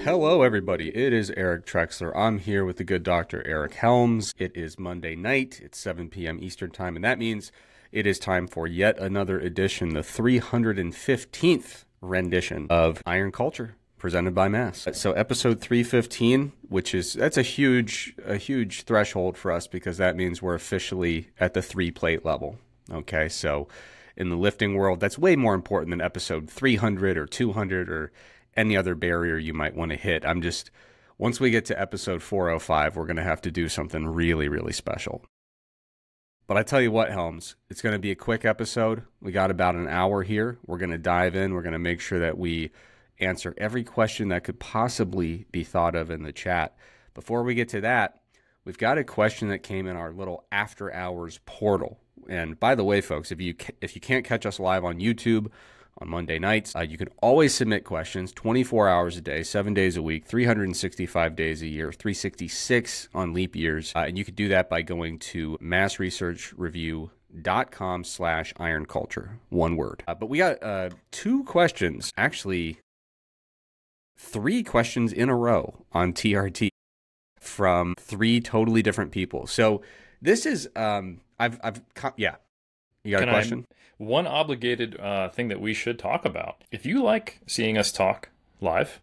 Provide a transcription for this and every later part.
Hello, everybody. It is Eric Trexler. I'm here with the good Dr. Eric Helms. It is Monday night. It's 7 p.m. Eastern Time, and that means it is time for yet another edition, the 315th rendition of Iron Culture, presented by Mass. So episode 315, that's a huge threshold for us because that means we're officially at the 3-plate level. Okay, so in the lifting world, that's way more important than episode 300 or 200 or any other barrier you might want to hit. Once we get to episode 405, we're going to have to do something really, really special. But I tell you what, Helms, it's going to be a quick episode. We got about an hour here. We're going to dive in. We're going to make sure that we answer every question that could possibly be thought of in the chat. Before we get to that, we've got a question that came in our little after hours portal. And by the way, folks, if you can't catch us live on YouTube on Monday nights, you can always submit questions 24 hours a day, 7 days a week, 365 days a year, 366 on leap years. And you could do that by going to massresearchreview.com/ironculture, one word. But we got 2 questions, actually 3 questions in a row on TRT from 3 totally different people. So this is, yeah. You got a question? One obligated thing that we should talk about. If you like seeing us talk live,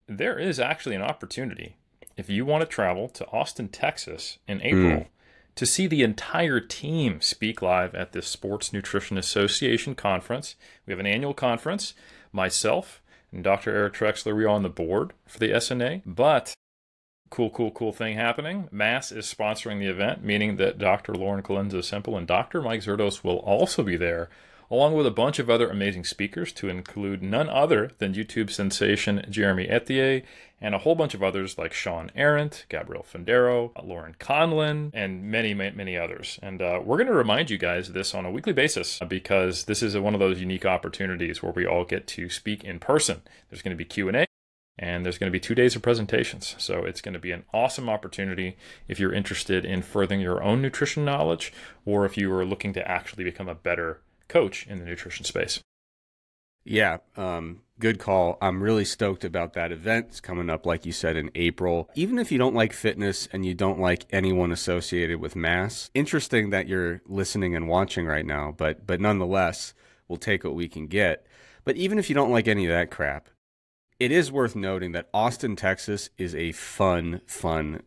there is actually an opportunity. If you want to travel to Austin, Texas in April to see the entire team speak live at the Sports Nutrition Association conference. We have an annual conference. Myself and Dr. Eric Trexler, we are on the board for the SNA. But cool thing happening. Mass is sponsoring the event, meaning that Dr. Lauren Colenso-Semple and Dr. Mike Zerdos will also be there, along with a bunch of other amazing speakers, to include none other than YouTube sensation Jeremy Etier, and a whole bunch of others like Sean Arendt, Gabrielle Fendero, Lauren Conlin, and many others. And we're going to remind you guys of this on a weekly basis because this is one of those unique opportunities where we all get to speak in person. There's going to be Q&A. And there's going to be 2 days of presentations. So it's going to be an awesome opportunity if you're interested in furthering your own nutrition knowledge or if you are looking to actually become a better coach in the nutrition space. Yeah, good call. I'm really stoked about that event. It's coming up, like you said, in April. Even if you don't like fitness and you don't like anyone associated with Mass, interesting that you're listening and watching right now, but nonetheless, we'll take what we can get. But even if you don't like any of that crap, it is worth noting that Austin, Texas is a fun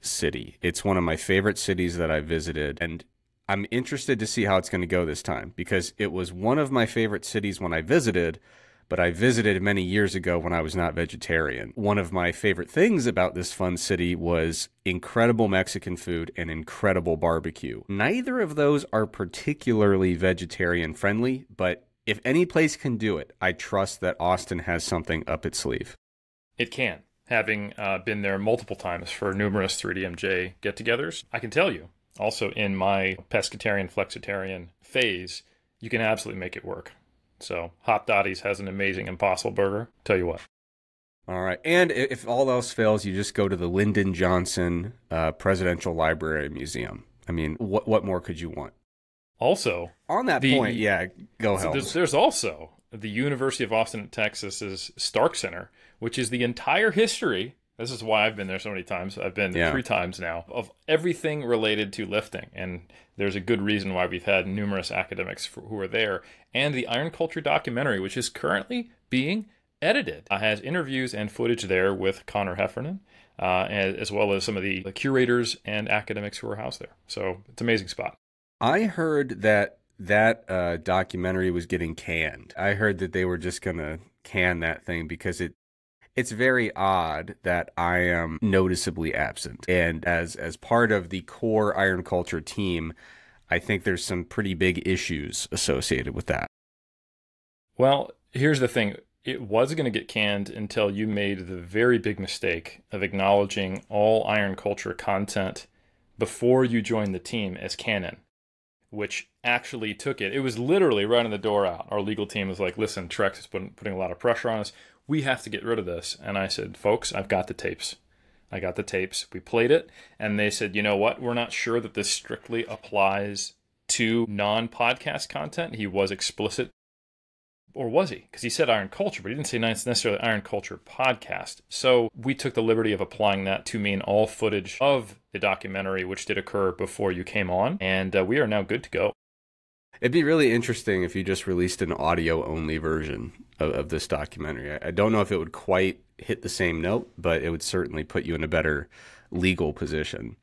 city. It's one of my favorite cities that I visited, and I'm interested to see how it's going to go this time because it was one of my favorite cities when I visited, but I visited many years ago when I was not vegetarian. One of my favorite things about this fun city was incredible Mexican food and incredible barbecue. Neither of those are particularly vegetarian friendly, but if any place can do it, I trust that Austin has something up its sleeve. It can. Having been there multiple times for numerous 3DMJ get-togethers, I can tell you, also in my pescatarian, flexitarian phase, you can absolutely make it work. So Hot Dottie's has an amazing Impossible Burger. Tell you what. All right. And if all else fails, you just go to the Lyndon Johnson Presidential Library Museum. I mean, what more could you want? Also, on that point, yeah, go ahead. There's also the University of Austin, Texas's Stark Center, which is the entire history. This is why I've been there so many times. I've been 3 times now of everything related to lifting. And there's a good reason why we've had numerous academics who are there. And the Iron Culture documentary, which is currently being edited, has interviews and footage there with Connor Heffernan, as well as some of the curators and academics who are housed there. So it's an amazing spot. I heard that documentary was getting canned. I heard that they were just going to can that thing because it's very odd that I am noticeably absent. And as part of the core Iron Culture team, I think there's some pretty big issues associated with that. Well, here's the thing. It was going to get canned until you made the very big mistake of acknowledging all Iron Culture content before you joined the team as canon, which actually took it. It was literally right on the door out. Our legal team was like, listen, Trex is putting a lot of pressure on us. We have to get rid of this. And I said, folks, I've got the tapes. We played it. And they said, you know what? We're not sure that this strictly applies to non-podcast content. He was explicit Or was he? Because he said iron culture, but he didn't say necessarily iron culture podcast. So we took the liberty of applying that to mean all footage of the documentary, which did occur before you came on. And we are now good to go. It'd be really interesting if you just released an audio-only version of this documentary. I don't know if it would quite hit the same note, but it would certainly put you in a better legal position.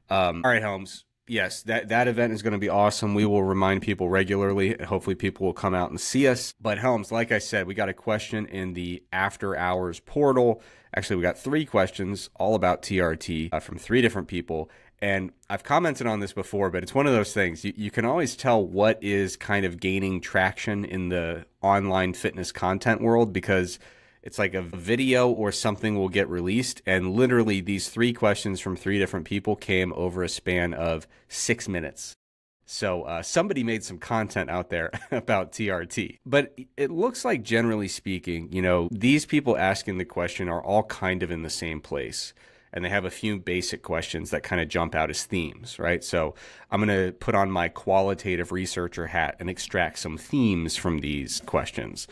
All right, Helms. Yes, that event is going to be awesome. We will remind people regularly. Hopefully people will come out and see us. But Helms, like I said, we got a question in the after hours portal. Actually, we got 3 questions all about TRT from 3 different people. And I've commented on this before, but it's one of those things. You can always tell what is kind of gaining traction in the online fitness content world, because it's like a video or something will get released, and literally these 3 questions from 3 different people came over a span of 6 minutes. So somebody made some content out there about TRT. But it looks like, generally speaking, these people asking the question are all kind of in the same place. And they have a few basic questions that kind of jump out as themes, right? So I'm going to put on my qualitative researcher hat and extract some themes from these questions.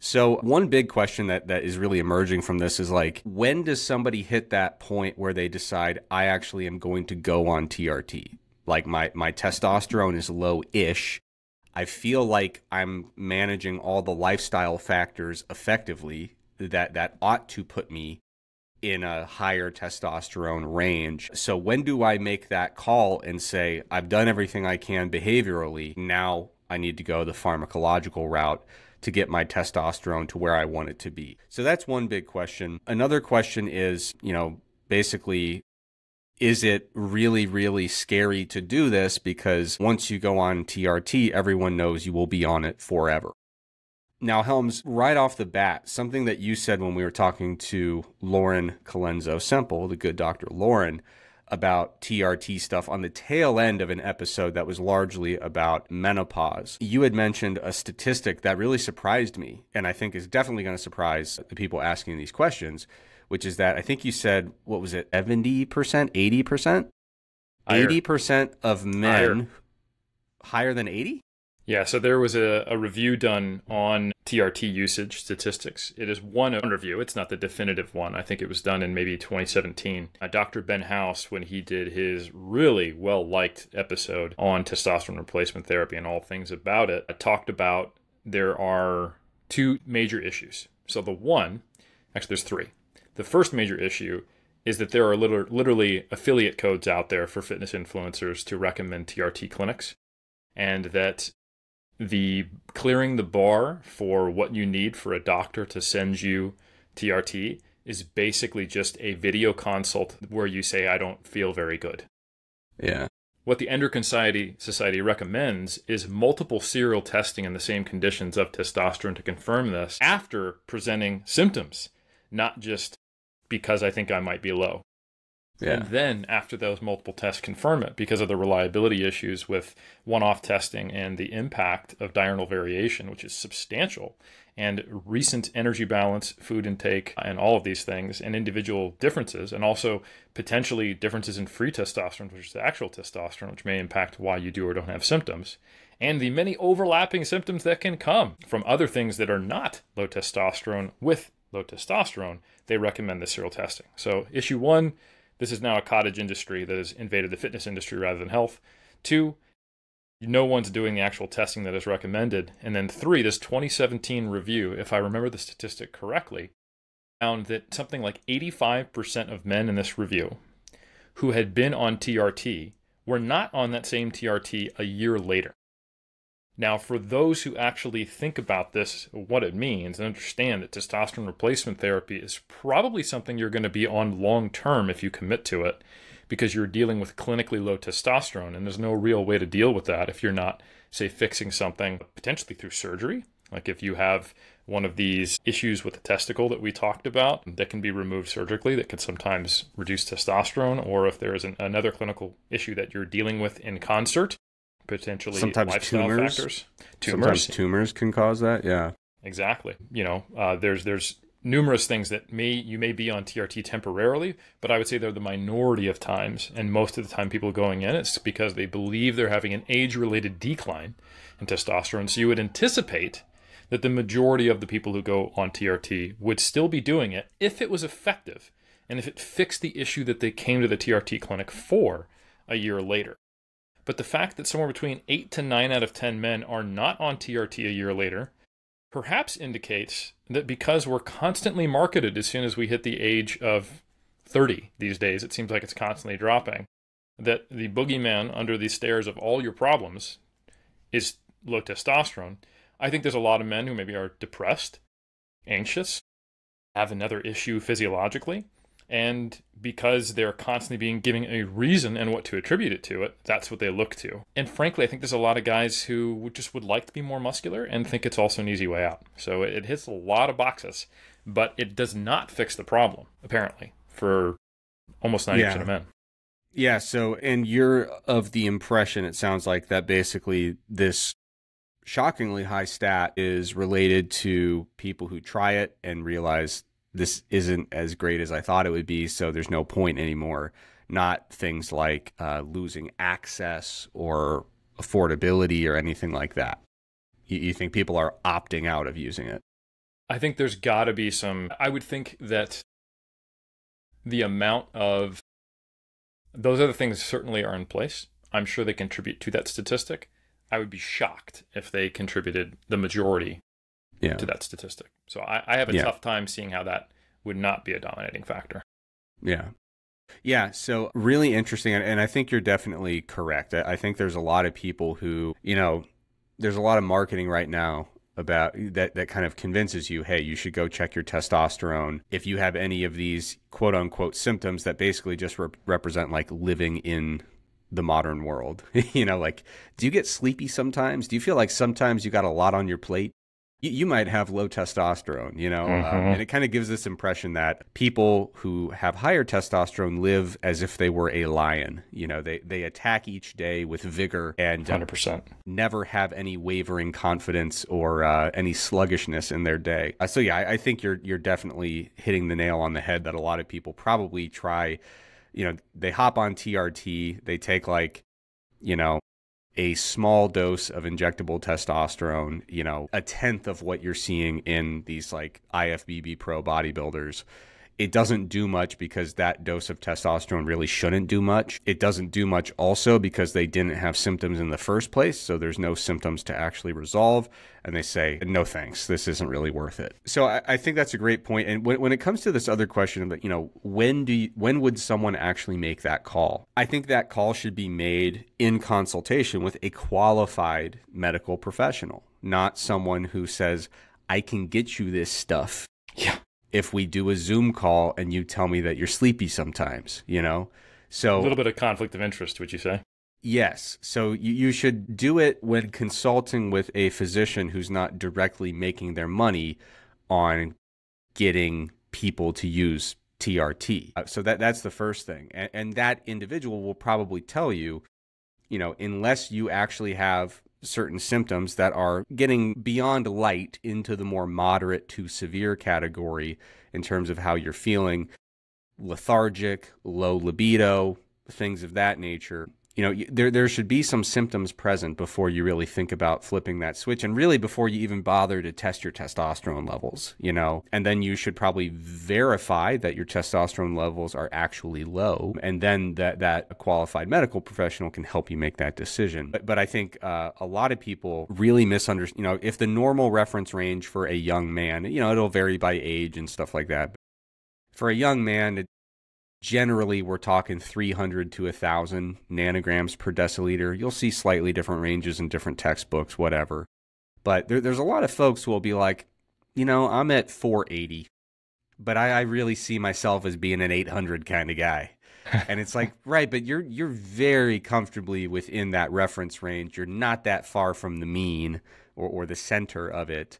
So one big question that is really emerging from this is like, when does somebody hit that point where they decide, I actually am going to go on TRT? Like my testosterone is low-ish. I feel like I'm managing all the lifestyle factors effectively that ought to put me in a higher testosterone range. So when do I make that call and say, I've done everything I can behaviorally, now I need to go the pharmacological route to get my testosterone to where I want it to be? So that's one big question. Another question is, basically, is it really, really scary to do this? Because once you go on TRT, everyone knows you will be on it forever. Now, Helms, right off the bat, something that you said when we were talking to Lauren Colenso-Semple, the good Dr. Lauren, about TRT stuff on the tail end of an episode that was largely about menopause. You had mentioned a statistic that really surprised me, and I think is definitely going to surprise the people asking these questions, which is that I think you said, what was it, 70%, 80%? 80% of men higher than 80? Yeah, so there was a review done on TRT usage statistics. It is one review. It's not the definitive one. I think it was done in maybe 2017. Dr. Ben House, when he did his really well-liked episode on testosterone replacement therapy and all things about it, talked about there are 2 major issues. So there's 3. The first major issue is that there are literally affiliate codes out there for fitness influencers to recommend TRT clinics, and that the clearing the bar for what you need for a doctor to send you TRT is basically just a video consult where you say, I don't feel very good. Yeah. What the Endocrine Society recommends is multiple serial testing in the same conditions of testosterone to confirm this after presenting symptoms, not just because I think I might be low. Yeah. And then after those multiple tests confirm it, because of the reliability issues with one-off testing and the impact of diurnal variation, which is substantial, and recent energy balance, food intake, and all of these things, and individual differences, and also potentially differences in free testosterone, which is the actual testosterone, which may impact why you do or don't have symptoms, and the many overlapping symptoms that can come from other things that are not low testosterone with low testosterone, they recommend the serial testing. So issue 1, this is now a cottage industry that has invaded the fitness industry rather than health. 2, no one's doing the actual testing that is recommended. And then 3, this 2017 review, if I remember the statistic correctly, found that something like 85% of men in this review who had been on TRT were not on that same TRT a year later. Now, for those who actually think about this, what it means, and understand that testosterone replacement therapy is probably something you're going to be on long term if you commit to it, because you're dealing with clinically low testosterone, and there's no real way to deal with that if you're not, say, fixing something potentially through surgery. Like if you have one of these issues with the testicle that we talked about that can be removed surgically that can sometimes reduce testosterone, or if there is another clinical issue that you're dealing with in concert, potentially sometimes lifestyle factors. Sometimes tumors can cause that. Yeah, exactly. There's numerous things that you may be on TRT temporarily, but I would say they're the minority of times, and most of the time people going in, it's because they believe they're having an age-related decline in testosterone. So you would anticipate that the majority of the people who go on TRT would still be doing it if it was effective and if it fixed the issue that they came to the TRT clinic for a year later. But the fact that somewhere between 8 to 9 out of 10 men are not on TRT a year later perhaps indicates that because we're constantly marketed as soon as we hit the age of 30 these days, it seems like it's constantly dropping, that the boogeyman under the stairs of all your problems is low testosterone. I think there's a lot of men who maybe are depressed, anxious, have another issue physiologically, and because they're constantly being given a reason and what to attribute it to, that's what they look to. And frankly, I think there's a lot of guys who just would like to be more muscular and think it's also an easy way out. So it hits a lot of boxes, but it does not fix the problem, apparently, for almost 90% of men. Yeah, so, and you're of the impression, it sounds like, that basically this shockingly high stat is related to people who try it and realize this isn't as great as I thought it would be, so there's no point anymore. Not things like losing access or affordability or anything like that. You think people are opting out of using it? I think there's got to be some. I would think that the amount of those other things certainly are in place. I'm sure they contribute to that statistic. I would be shocked if they contributed the majority to that statistic. So I have a tough time seeing how that would not be a dominating factor. Yeah. Yeah, so really interesting, and I think you're definitely correct. I think there's a lot of people who, there's a lot of marketing right now about that kind of convinces you, hey, you should go check your testosterone if you have any of these quote unquote symptoms that basically just represent like living in the modern world. Like, do you get sleepy sometimes? Do you feel like sometimes you got a lot on your plate? You might have low testosterone, and it kind of gives this impression that people who have higher testosterone live as if they were a lion. They attack each day with vigor and 100%. Never have any wavering confidence or any sluggishness in their day. So yeah, I think you're definitely hitting the nail on the head that a lot of people probably try. They hop on TRT, they take a small dose of injectable testosterone, a tenth of what you're seeing in these like IFBB pro bodybuilders. It doesn't do much because that dose of testosterone really shouldn't do much. It doesn't do much also because they didn't have symptoms in the first place, so there's no symptoms to actually resolve, and they say, no thanks, this isn't really worth it. So I think that's a great point. And when it comes to this other question about, when would someone actually make that call? I think that call should be made in consultation with a qualified medical professional, not someone who says, I can get you this stuff. Yeah. If we do a Zoom call and you tell me that you're sleepy sometimes, So a little bit of conflict of interest, would you say? Yes. So you should do it when consulting with a physician who's not directly making their money on getting people to use TRT. So that's the first thing. And that individual will probably tell you, unless you actually have certain symptoms that are getting beyond light into the more moderate to severe category in terms of how you're feeling, lethargic, low libido, things of that nature. There should be some symptoms present before you really think about flipping that switch, and really before you even bother to test your testosterone levels, and then you should probably verify that your testosterone levels are actually low, and then that qualified medical professional can help you make that decision. But I think a lot of people really misunderstand, if the normal reference range for a young man, it'll vary by age and stuff like that. For a young man, generally, we're talking 300 to 1,000 nanograms per deciliter. You'll see slightly different ranges in different textbooks, whatever. But there's a lot of folks who will be like, I'm at 480, but I really see myself as being an 800 kind of guy. And it's like, right, but you're very comfortably within that reference range. You're not that far from the mean or the center of it.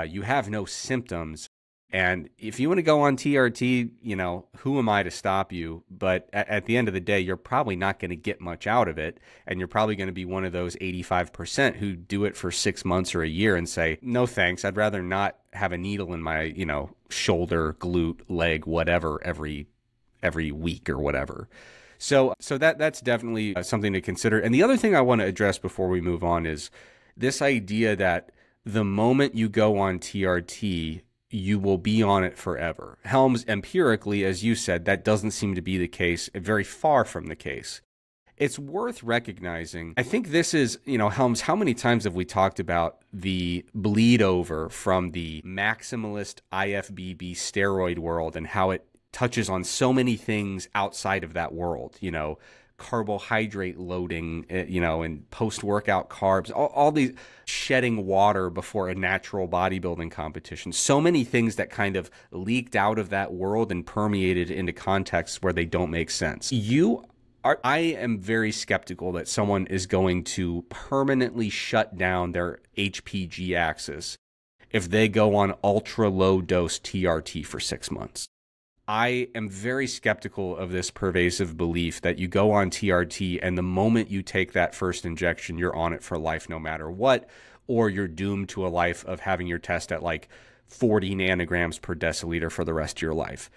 You have no symptoms. And if you want to go on TRT, who am I to stop you? But at the end of the day, you're probably not going to get much out of it. And you're probably going to be one of those 85% who do it for 6 months or a year and say, no, thanks. I'd rather not have a needle in my, shoulder, glute, leg, whatever, every week or whatever. So that's definitely something to consider. And the other thing I want to address before we move on is this idea that The moment you go on TRT, you will be on it forever. Helms, empirically, as you said, that doesn't seem to be the case, very far from the case. It's worth recognizing. I think this is, Helms, how many times have we talked about the bleed over from the maximalist IFBB steroid world and how it touches on so many things outside of that world, carbohydrate loading, and post-workout carbs, all these, shedding water before a natural bodybuilding competition. So many things that kind of leaked out of that world and permeated into contexts where they don't make sense. I am very skeptical that someone is going to permanently shut down their HPG axis if they go on ultra low dose TRT for 6 months. I am very skeptical of this pervasive belief that you go on TRT and the moment you take that first injection, you're on it for life no matter what, or you're doomed to a life of having your test at like 40 nanograms per deciliter for the rest of your life.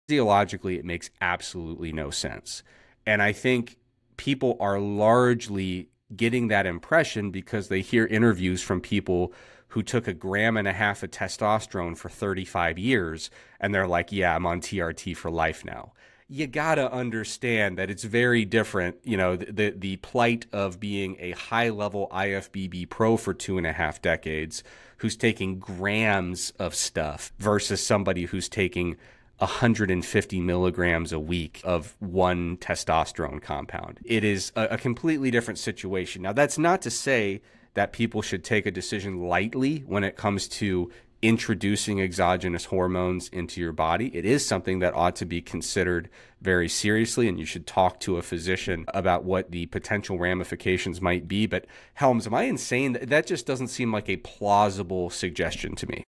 Physiologically, it makes absolutely no sense. And I think people are largely getting that impression because they hear interviews from people who took 1.5 grams of testosterone for 35 years, and they're like, yeah, I'm on TRT for life now. You gotta understand that it's very different, the plight of being a high-level IFBB pro for 2.5 decades who's taking grams of stuff versus somebody who's taking 150 milligrams a week of one testosterone compound. It is a completely different situation. Now, that's not to say that people should take a decision lightly when it comes to introducing exogenous hormones into your body. It is something that ought to be considered very seriously, and you should talk to a physician about what the potential ramifications might be. But Helms, am I insane? That just doesn't seem like a plausible suggestion to me.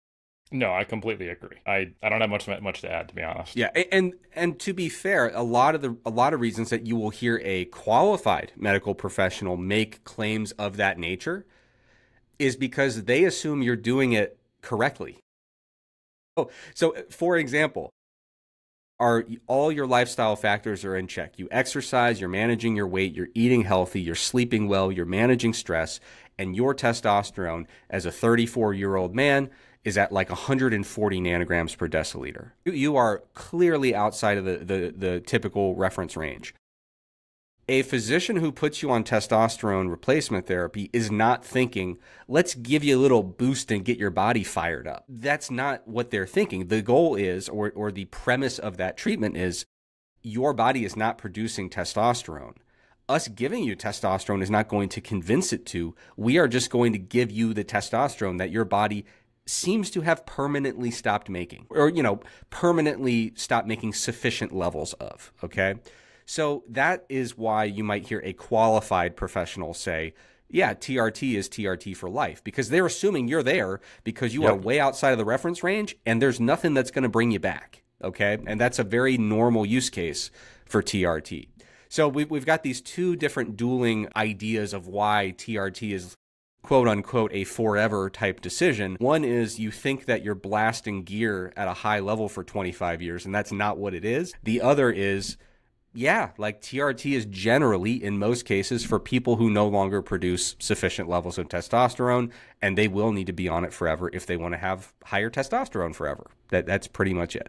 No, I completely agree. I don't have much to add, to be honest. Yeah, and to be fair, a lot of reasons that you will hear a qualified medical professional make claims of that nature is because they assume you're doing it correctly. Oh, so for example, all your lifestyle factors are in check. You exercise, you're managing your weight, you're eating healthy, you're sleeping well, you're managing stress, and your testosterone as a 34-year-old man is at like 140 nanograms per deciliter. You are clearly outside of the typical reference range. A physician who puts you on testosterone replacement therapy is not thinking, let's give you a little boost and get your body fired up. That's not what they're thinking. The goal is, or the premise of that treatment is, your body is not producing testosterone. Us giving you testosterone is not going to convince it to. We are just going to give you the testosterone that your body seems to have permanently stopped making, or, permanently stopped making sufficient levels of, okay? So that is why you might hear a qualified professional say, yeah, TRT is TRT for life, because they're assuming you're there because you are way outside of the reference range and there's nothing that's going to bring you back, okay? And that's a very normal use case for TRT. So we've got these two different dueling ideas of why TRT is quote unquote a forever type decision. One is you think that you're blasting gear at a high level for 25 years, and that's not what it is. The other is, yeah, like TRT is generally, in most cases, for people who no longer produce sufficient levels of testosterone, and they will need to be on it forever if they want to have higher testosterone forever. That's pretty much it.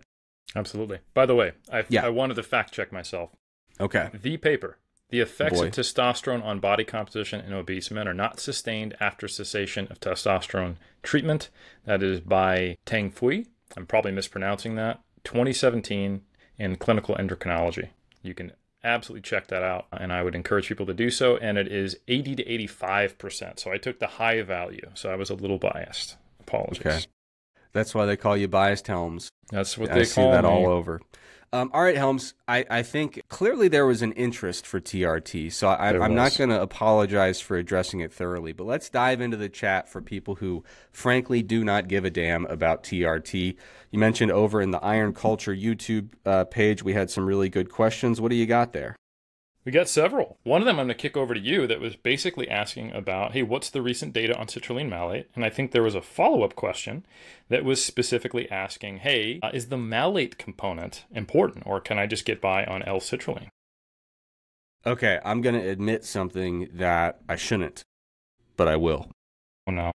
Absolutely. By the way, I wanted to fact check myself. Okay. The paper. The effects of testosterone on body composition in obese men are not sustained after cessation of testosterone treatment. That is by Tang Fui. I'm probably mispronouncing that. 2017 in Clinical Endocrinology. You can absolutely check that out, and I would encourage people to do so. And it is 80 to 85%. So I took the high value, so I was a little biased. Apologies. Okay. That's why they call you biased, Helms. That's what they call me. I see that all over. All right, Helms, I think clearly there was an interest for TRT, so I'm not going to apologize for addressing it thoroughly, but let's dive into the chat for people who frankly do not give a damn about TRT. You mentioned over in the Iron Culture YouTube page, we had some really good questions. What do you got there? We got several. One of them I'm going to kick over to you that was basically asking about, hey, what's the recent data on citrulline malate? And I think there was a follow-up question that was specifically asking, hey, is the malate component important, or can I just get by on L-citrulline? Okay, I'm going to admit something that I shouldn't, but I will. Oh, no.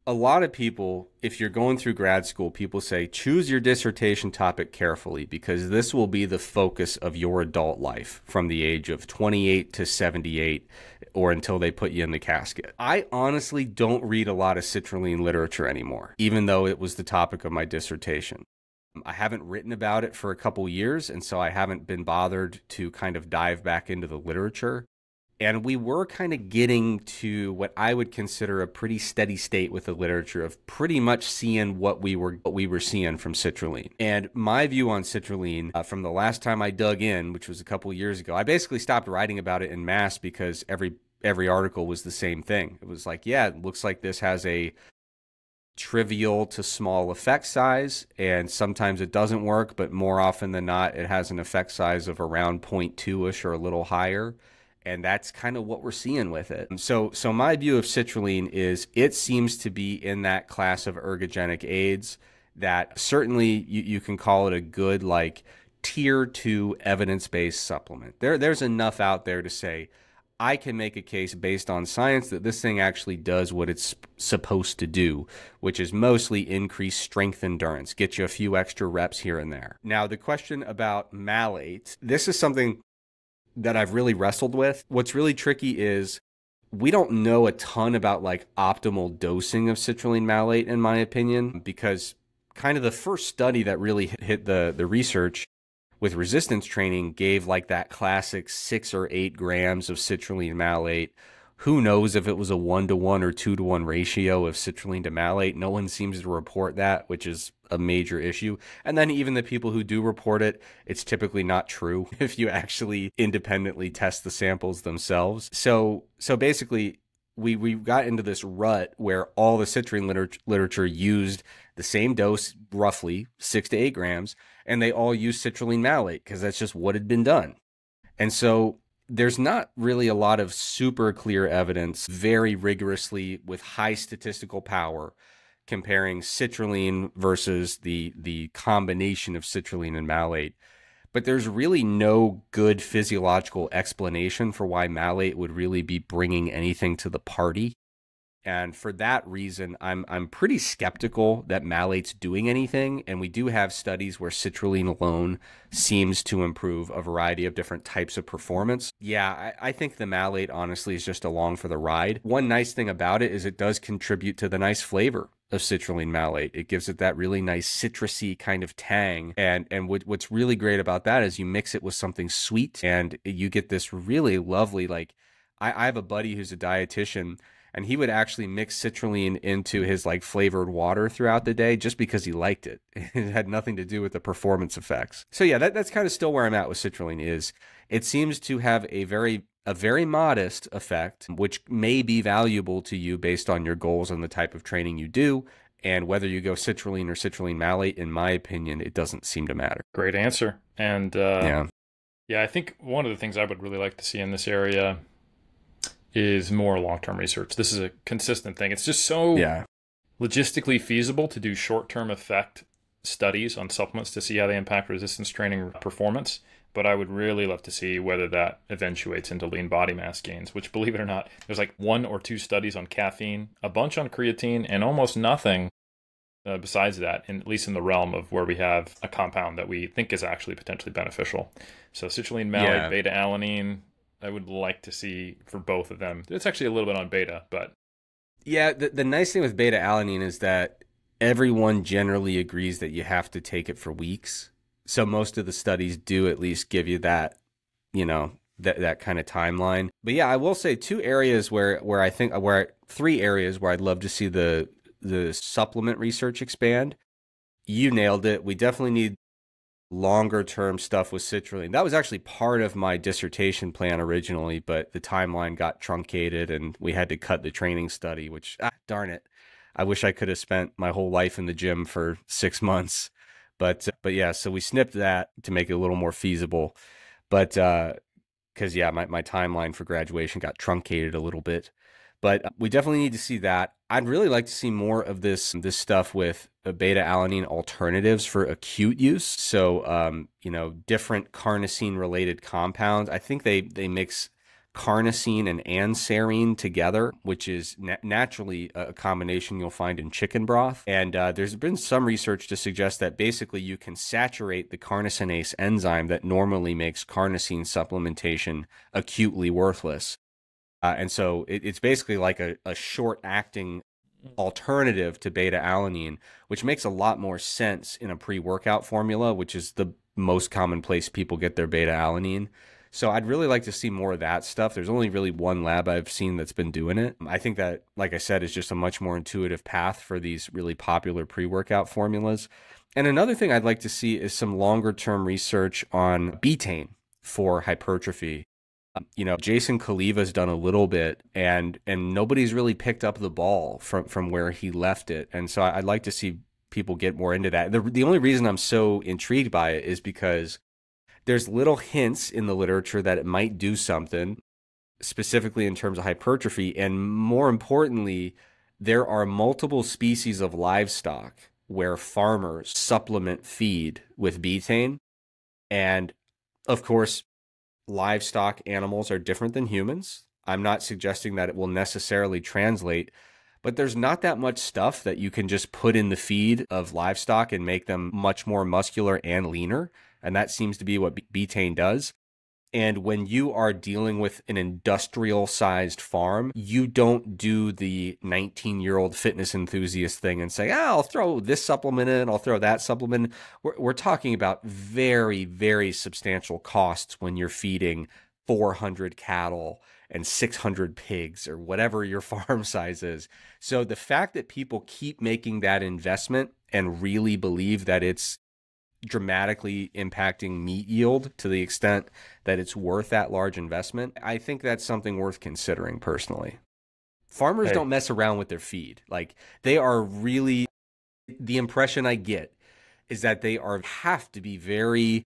A lot of people, if you're going through grad school, people say choose your dissertation topic carefully because this will be the focus of your adult life from the age of 28 to 78 or until they put you in the casket. I honestly don't read a lot of citrulline literature anymore, even though it was the topic of my dissertation. I haven't written about it for a couple years, and so I haven't been bothered to kind of dive back into the literature. And we were kind of getting to what I would consider a pretty steady state with the literature of pretty much seeing what we were seeing from citrulline. And my view on citrulline from the last time I dug in, which was a couple years ago, I basically stopped writing about it en masse because every article was the same thing. It was like, yeah, it looks like this has a trivial to small effect size, and sometimes it doesn't work, but more often than not, it has an effect size of around 0.2-ish or a little higher. And that's kind of what we're seeing with it. So my view of citrulline is it seems to be in that class of ergogenic aids that certainly you can call it a good like tier 2 evidence-based supplement. There's enough out there to say I can make a case based on science that this thing actually does what it's supposed to do, which is mostly increase strength endurance, get you a few extra reps here and there. Now, the question about malate, this is something that I've really wrestled with. What's really tricky is we don't know a ton about like optimal dosing of citrulline malate, in my opinion, because kind of the first study that really hit the research with resistance training gave like that classic 6 or 8 grams of citrulline malate. Who knows if it was a 1-to-1 or 2-to-1 ratio of citrulline to malate? No one seems to report that, which is a major issue. And then even the people who do report it, it's typically not true if you actually independently test the samples themselves. So basically, we got into this rut where all the citrulline literature used the same dose, roughly 6 to 8 grams, and they all used citrulline malate because that's just what had been done. And so there's not really a lot of super clear evidence, very rigorously with high statistical power, comparing citrulline versus the combination of citrulline and malate. But there's really no good physiological explanation for why malate would really be bringing anything to the party. And for that reason, I'm pretty skeptical that malate's doing anything. And we do have studies where citrulline alone seems to improve a variety of different types of performance. Yeah, I think the malate honestly is just along for the ride. One nice thing about it is it does contribute to the nice flavor of citrulline malate. It gives it that really nice citrusy kind of tang. And what's really great about that is you mix it with something sweet and you get this really lovely, like, I have a buddy who's a dietitian, and he would actually mix citrulline into his like flavored water throughout the day just because he liked it. It had nothing to do with the performance effects. So yeah, that's kind of still where I'm at with citrulline. Is it seems to have a very modest effect, which may be valuable to you based on your goals and the type of training you do. And whether you go citrulline or citrulline malate, in my opinion, it doesn't seem to matter. Great answer. And yeah, I think one of the things I would really like to see in this area is more long-term research. This is a consistent thing. It's just so logistically feasible to do short-term effect studies on supplements to see how they impact resistance training performance. But I would really love to see whether that eventuates into lean body mass gains, which, believe it or not, there's like 1 or 2 studies on caffeine, a bunch on creatine, and almost nothing besides that, at least in the realm of where we have a compound that we think is actually potentially beneficial. So citrulline malate, beta-alanine, I would like to see for both of them. It's actually a little bit on beta, but... Yeah, the nice thing with beta-alanine is that everyone generally agrees that you have to take it for weeks. So most of the studies do at least give you that, that kind of timeline. But yeah, I will say 3 areas where I'd love to see the supplement research expand. You nailed it. We definitely need longer term stuff with citrulline. That was actually part of my dissertation plan originally, but the timeline got truncated and we had to cut the training study, which, darn it. I wish I could have spent my whole life in the gym for 6 months. But yeah, so we snipped that to make it a little more feasible. But because my timeline for graduation got truncated a little bit. But we definitely need to see that. I'd really like to see more of this stuff with beta-alanine alternatives for acute use. So, different carnosine-related compounds. I think they mix carnosine and anserine together, which is naturally a combination you'll find in chicken broth. And there's been some research to suggest that basically you can saturate the carnosinase enzyme that normally makes carnosine supplementation acutely worthless. And so it's basically like a short-acting alternative to beta-alanine, which makes a lot more sense in a pre-workout formula, which is the most common place people get their beta-alanine. So I'd really like to see more of that stuff. There's only really one lab I've seen that's been doing it. I think that, like I said, is just a much more intuitive path for these really popular pre-workout formulas. And another thing I'd like to see is some longer-term research on betaine for hypertrophy. Jason Kaliva's done a little bit, and nobody's really picked up the ball from where he left it. And so I'd like to see people get more into that. The only reason I'm so intrigued by it is because there's little hints in the literature that it might do something, specifically in terms of hypertrophy. And more importantly, there are multiple species of livestock where farmers supplement feed with betaine. And of course, livestock animals are different than humans. I'm not suggesting that it will necessarily translate, but there's not that much stuff that you can just put in the feed of livestock and make them much more muscular and leaner. And that seems to be what betaine does. And when you are dealing with an industrial-sized farm, you don't do the 19-year-old fitness enthusiast thing and say, I'll throw this supplement in, I'll throw that supplement in. We're talking about very, very substantial costs when you're feeding 400 cattle and 600 pigs or whatever your farm size is. So the fact that people keep making that investment and really believe that it's dramatically impacting meat yield to the extent that it's worth that large investment, I think that's something worth considering personally. Farmers don't mess around with their feed. Like, they are really, the impression I get is that they have to be very,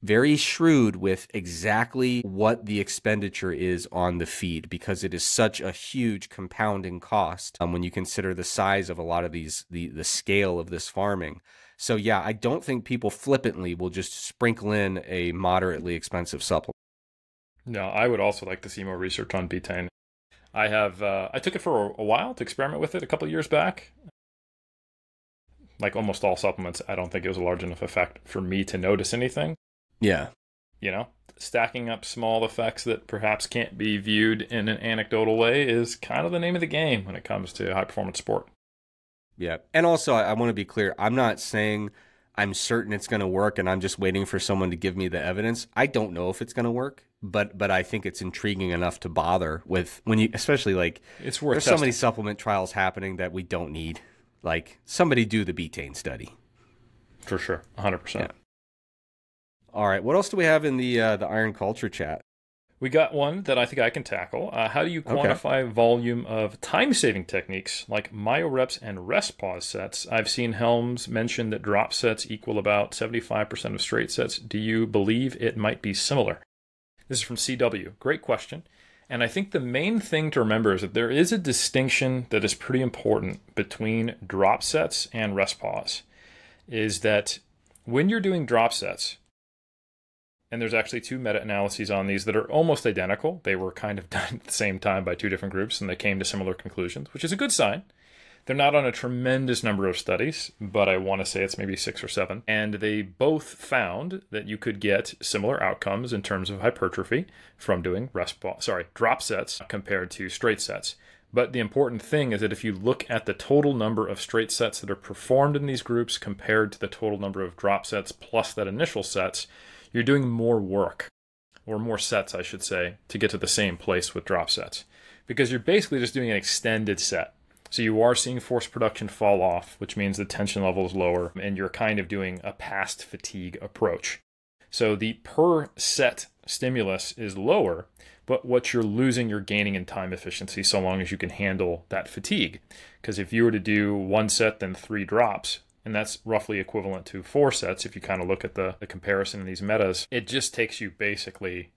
very shrewd with exactly what the expenditure is on the feed, because it is such a huge compounding cost when you consider the size of a lot of these, the scale of this farming. So yeah, I don't think people flippantly will just sprinkle in a moderately expensive supplement. No, I would also like to see more research on betaine. I took it for a while to experiment with it a couple of years back. Like almost all supplements, I don't think it was a large enough effect for me to notice anything. Yeah. Stacking up small effects that perhaps can't be viewed in an anecdotal way is kind of the name of the game when it comes to high performance sport. Yeah. And also, I want to be clear. I'm not saying I'm certain it's going to work and I'm just waiting for someone to give me the evidence. I don't know if it's going to work, but I think it's intriguing enough to bother with, when you, especially like, it's worth there's testing. So many supplement trials happening that we don't need. Like, somebody do the betaine study. For sure. 100%. Yeah. All right. What else do we have in the iron culture chat? We got one that I think I can tackle. How do you quantify volume of time-saving techniques like myoreps and rest pause sets? I've seen Helms mention that drop sets equal about 75% of straight sets. Do you believe it might be similar? This is from CW. Great question. And I think the main thing to remember is that there is a distinction that is pretty important between drop sets and rest pause. Is that when you're doing drop sets, and there's actually two meta-analyses on these that are almost identical. They were kind of done at the same time by two different groups, and they came to similar conclusions, which is a good sign. They're not on a tremendous number of studies, but I want to say it's maybe 6 or 7. And they both found that you could get similar outcomes in terms of hypertrophy from doing drop sets compared to straight sets. But the important thing is that if you look at the total number of straight sets that are performed in these groups compared to the total number of drop sets plus that initial sets, you're doing more work, or more sets, I should say, to get to the same place with drop sets. Because you're basically just doing an extended set. So you are seeing force production fall off, which means the tension level is lower, and you're kind of doing a past fatigue approach. So the per set stimulus is lower, but what you're losing, you're gaining in time efficiency so long as you can handle that fatigue. Because if you were to do 1 set, then 3 drops, and that's roughly equivalent to 4 sets if you kind of look at the comparison in these metas, it just takes you basically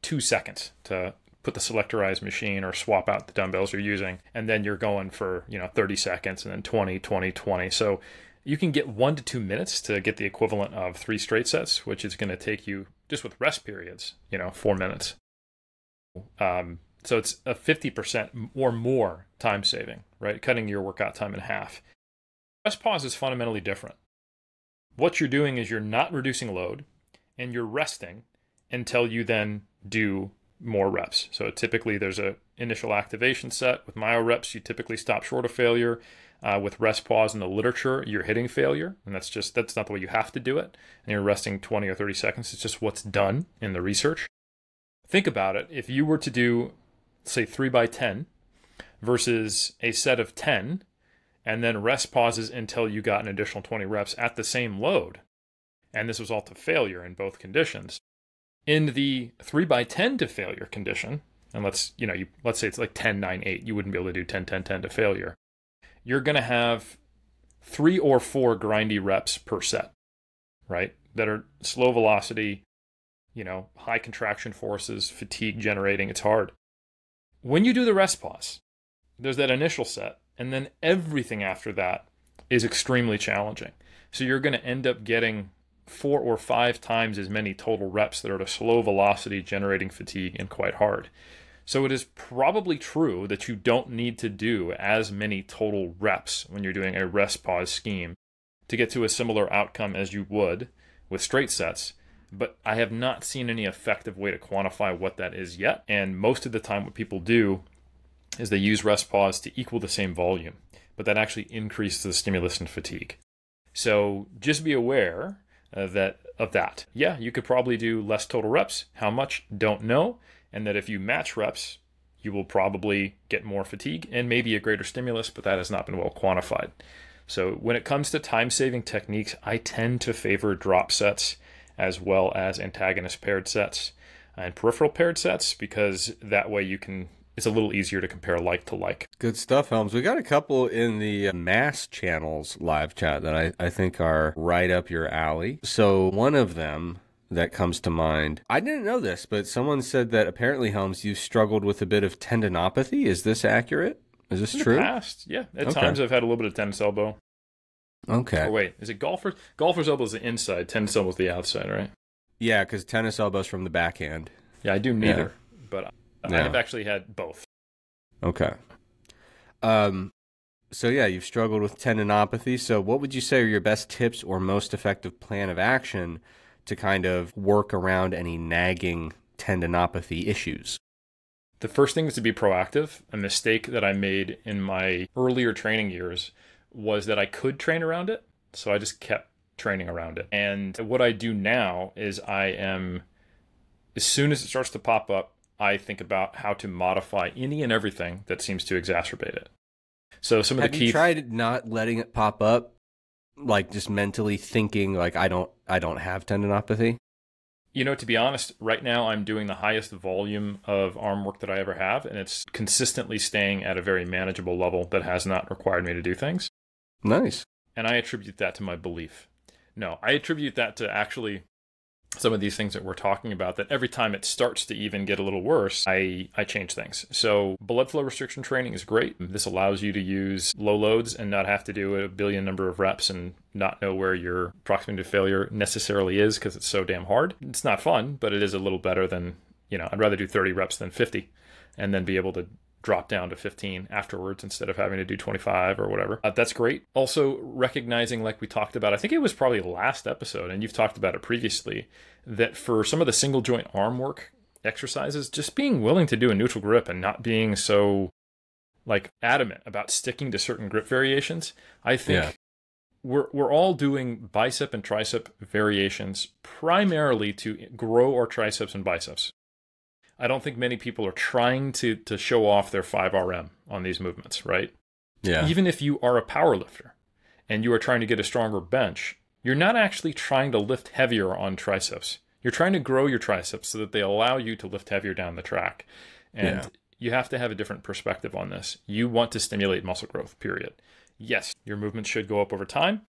2 seconds to put the selectorized machine or swap out the dumbbells you're using, and then you're going for 30 seconds and then 20, 20, 20. So you can get 1 to 2 minutes to get the equivalent of 3 straight sets, which is going to take you, just with rest periods, 4 minutes. So it's a 50% or more time saving, right? Cutting your workout time in half. Rest pause is fundamentally different. What you're doing is you're not reducing load and you're resting until you then do more reps. So typically there's a initial activation set. With myo reps, you typically stop short of failure. With rest pause in the literature, you're hitting failure, and that's not the way you have to do it. And you're resting 20 or 30 seconds. It's just what's done in the research. Think about it. If you were to do, say, 3x10 versus a set of 10, and then rest pauses until you got an additional 20 reps at the same load, and this was all to failure in both conditions. In the 3x10 to failure condition, and let's say it's like 10, 9, 8, you wouldn't be able to do 10, 10, 10 to failure. You're going to have 3 or 4 grindy reps per set, right? That are slow velocity, high contraction forces, fatigue generating. It's hard. When you do the rest pause, there's that initial set, and then everything after that is extremely challenging. So you're going to end up getting 4 or 5 times as many total reps that are at a slow velocity, generating fatigue and quite hard. So it is probably true that you don't need to do as many total reps when you're doing a rest pause scheme to get to a similar outcome as you would with straight sets. But I have not seen any effective way to quantify what that is yet. And most of the time what people do is they use rest pause to equal the same volume, but that actually increases the stimulus and fatigue. So just be aware of that. Yeah, you could probably do less total reps. How much? Don't know. And that if you match reps, you will probably get more fatigue and maybe a greater stimulus, but that has not been well quantified. So when it comes to time-saving techniques, I tend to favor drop sets as well as antagonist paired sets and peripheral paired sets, because that way it's a little easier to compare like to like. Good stuff, Helms. We got a couple in the Mass Channels live chat that I think are right up your alley. So one of them that comes to mind, I didn't know this, but someone said that apparently, Helms, you struggled with a bit of tendinopathy. Is this accurate? Is this true? In the past, yeah. At times I've had a little bit of tennis elbow. Okay. Or wait, is it golfer's? Golfer's elbow is the inside, tennis elbow is the outside, right? Yeah, because tennis elbow's from the backhand. Yeah, I do neither, but I have actually had both. Okay. So yeah, you've struggled with tendinopathy. So what would you say are your best tips or most effective plan of action to kind of work around any nagging tendinopathy issues? The first thing is to be proactive. A mistake that I made in my earlier training years was that I could train around it, so I just kept training around it. And what I do now is as soon as it starts to pop up, I think about how to modify any and everything that seems to exacerbate it. So some of the key... Have you tried not letting it pop up? Like just mentally thinking like I don't have tendinopathy? To be honest, right now I'm doing the highest volume of arm work that I ever have, and it's consistently staying at a very manageable level that has not required me to do things. Nice. And I attribute that to my belief. No, I attribute that to actually some of these things that we're talking about, that every time it starts to even get a little worse, I change things. So blood flow restriction training is great. This allows you to use low loads and not have to do a billion number of reps and not know where your proximity to failure necessarily is because it's so damn hard. It's not fun, but it is a little better than, I'd rather do 30 reps than 50 and then be able to drop down to 15 afterwards instead of having to do 25 or whatever. That's great. Also recognizing, like we talked about, I think it was probably last episode, and you've talked about it previously, that for some of the single joint arm work exercises, just being willing to do a neutral grip and not being so adamant about sticking to certain grip variations. I think we're all doing bicep and tricep variations primarily to grow our triceps and biceps. I don't think many people are trying to show off their 5RM on these movements, right? Yeah. Even if you are a power lifter and you are trying to get a stronger bench, you're not actually trying to lift heavier on triceps. You're trying to grow your triceps so that they allow you to lift heavier down the track. And you have to have a different perspective on this. You want to stimulate muscle growth, period. Yes, your movements should go up over time.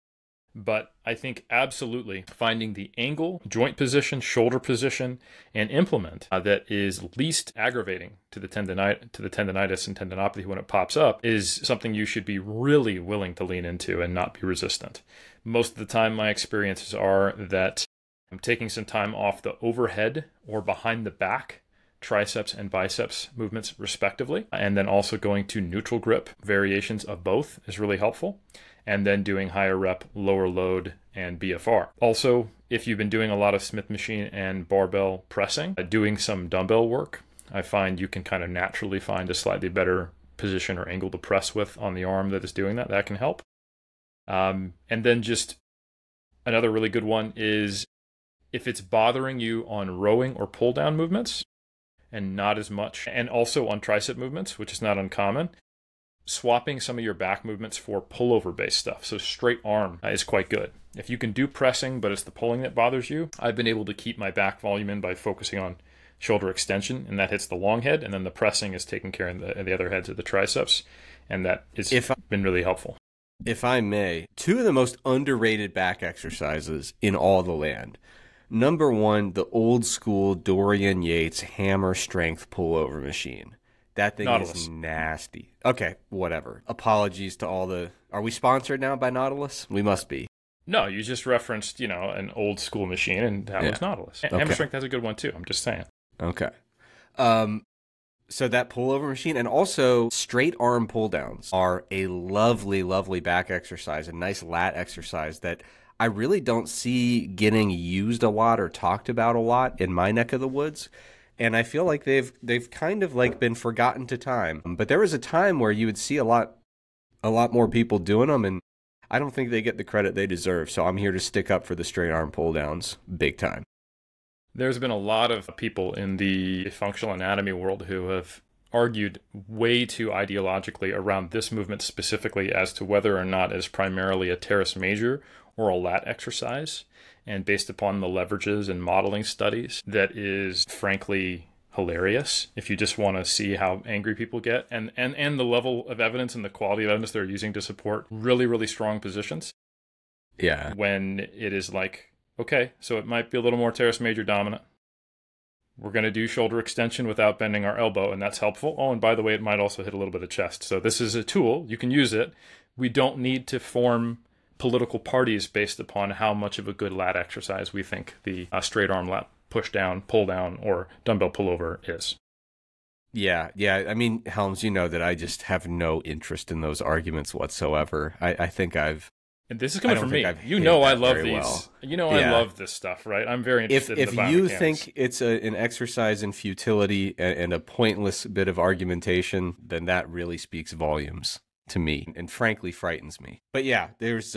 But I think absolutely finding the angle, joint position, shoulder position, and implement that is least aggravating to the tendinitis and tendinopathy when it pops up is something you should be really willing to lean into and not be resistant. Most of the time, my experiences are that I'm taking some time off the overhead or behind the back triceps and biceps movements respectively. And then also going to neutral grip variations of both is really helpful. And then doing higher rep, lower load, and BFR. Also, if you've been doing a lot of Smith machine and barbell pressing, doing some dumbbell work, I find you can kind of naturally find a slightly better position or angle to press with on the arm that is doing that. That can help. And then just another really good one is if it's bothering you on rowing or pull down movements and not as much, and also on tricep movements, which is not uncommon, swapping some of your back movements for pullover based stuff. So straight arm is quite good. If you can do pressing, but it's the pulling that bothers you, I've been able to keep my back volume in by focusing on shoulder extension, and that hits the long head, and then the pressing is taking care of the other heads of the triceps, and that has been really helpful. If I may, two of the most underrated back exercises in all the land. Number one, the old school Dorian Yates hammer strength pullover machine. That thing Nautilus. Is nasty. Okay, whatever. Apologies to all the... Are we sponsored now by Nautilus? We must be. No, you just referenced, an old school machine, and that was Nautilus. Okay. Hammer strength has a good one too, I'm just saying. Okay. So that pullover machine and also straight arm pull downs are a lovely, lovely back exercise, a nice lat exercise that I really don't see getting used a lot or talked about a lot in my neck of the woods. And I feel like they've kind of like been forgotten to time. But there was a time where you would see a lot more people doing them, and I don't think they get the credit they deserve. So I'm here to stick up for the straight arm pull downs big time. There's been a lot of people in the functional anatomy world who have argued way too ideologically around this movement specifically as to whether or not it's primarily a teres major or a lat exercise. And based upon the leverages and modeling studies, that is frankly hilarious if you just want to see how angry people get and the level of evidence and the quality of evidence they're using to support really, really strong positions. Yeah. When it is like, okay, so it might be a little more teres major dominant. We're going to do shoulder extension without bending our elbow, and that's helpful. Oh, and by the way, it might also hit a little bit of chest. So this is a tool. You can use it. We don't need to form political parties based upon how much of a good lat exercise we think the straight arm lat push down, pull down, or dumbbell pullover is. Yeah. I mean, Helms, you know that I just have no interest in those arguments whatsoever. I think I've... And this is coming from me. I love these. Well. I love this stuff, right? I'm very interested in the biomechanics. If you think it's an exercise in futility and a pointless bit of argumentation, then that really speaks volumes to me and frankly frightens me. But yeah,